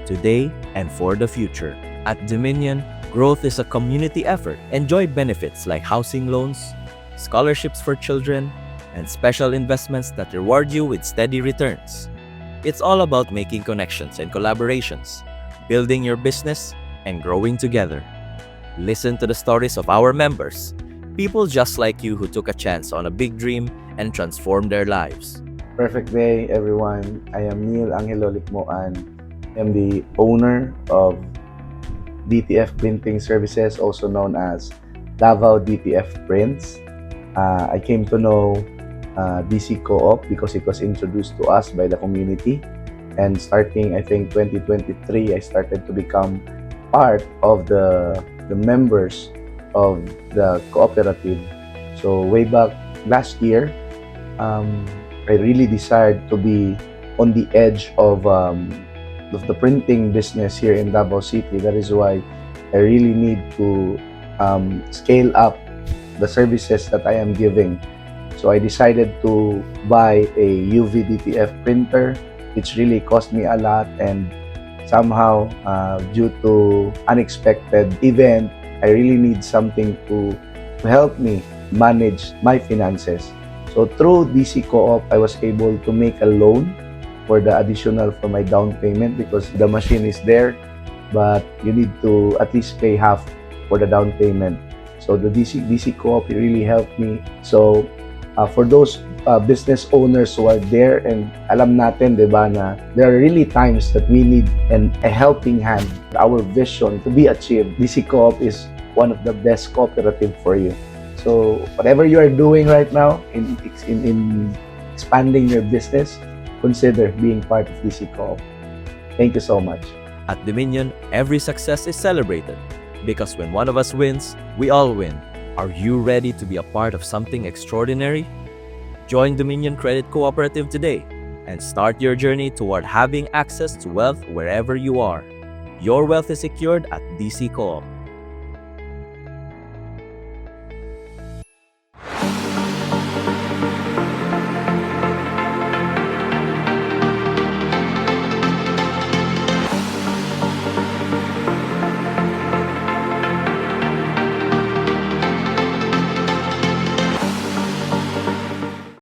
today and for the future. At Dominion, growth is a community effort. Enjoy benefits like housing loans, scholarships for children, and special investments that reward you with steady returns. It's all about making connections and collaborations, building your business, and growing together. Listen to the stories of our members, people just like you who took a chance on a big dream and transformed their lives. Perfect day, everyone. I am Neil Angelo Likmoan. I am the owner of DTF Printing Services, also known as Davao DTF Prints. I came to know DC Co-op because it was introduced to us by the community. And starting, I think, 2023, I started to become part of the members of the cooperative. So way back last year, I really desired to be on the edge of the printing business here in Davao City. That is why I really need to scale up the services that I am giving. So I decided to buy a UV DTF printer, which really cost me a lot, and somehow due to unexpected event, I really need something to help me manage my finances. So through DC Co-op, I was able to make a loan for the additional for my down payment because the machine is there, but you need to at least pay half for the down payment. So the DC Co-op really helped me. So for those business owners who are there, and alam natin, diba, na there are really times that we need a helping hand. Our vision to be achieved, DC Co-op is one of the best cooperative for you. So whatever you are doing right now in expanding your business, consider being part of DC Co-op. Thank you so much. At Dominion, every success is celebrated because when one of us wins, we all win. Are you ready to be a part of something extraordinary? Join Dominion Credit Cooperative today and start your journey toward having access to wealth wherever you are. Your wealth is secured at DC Co-op.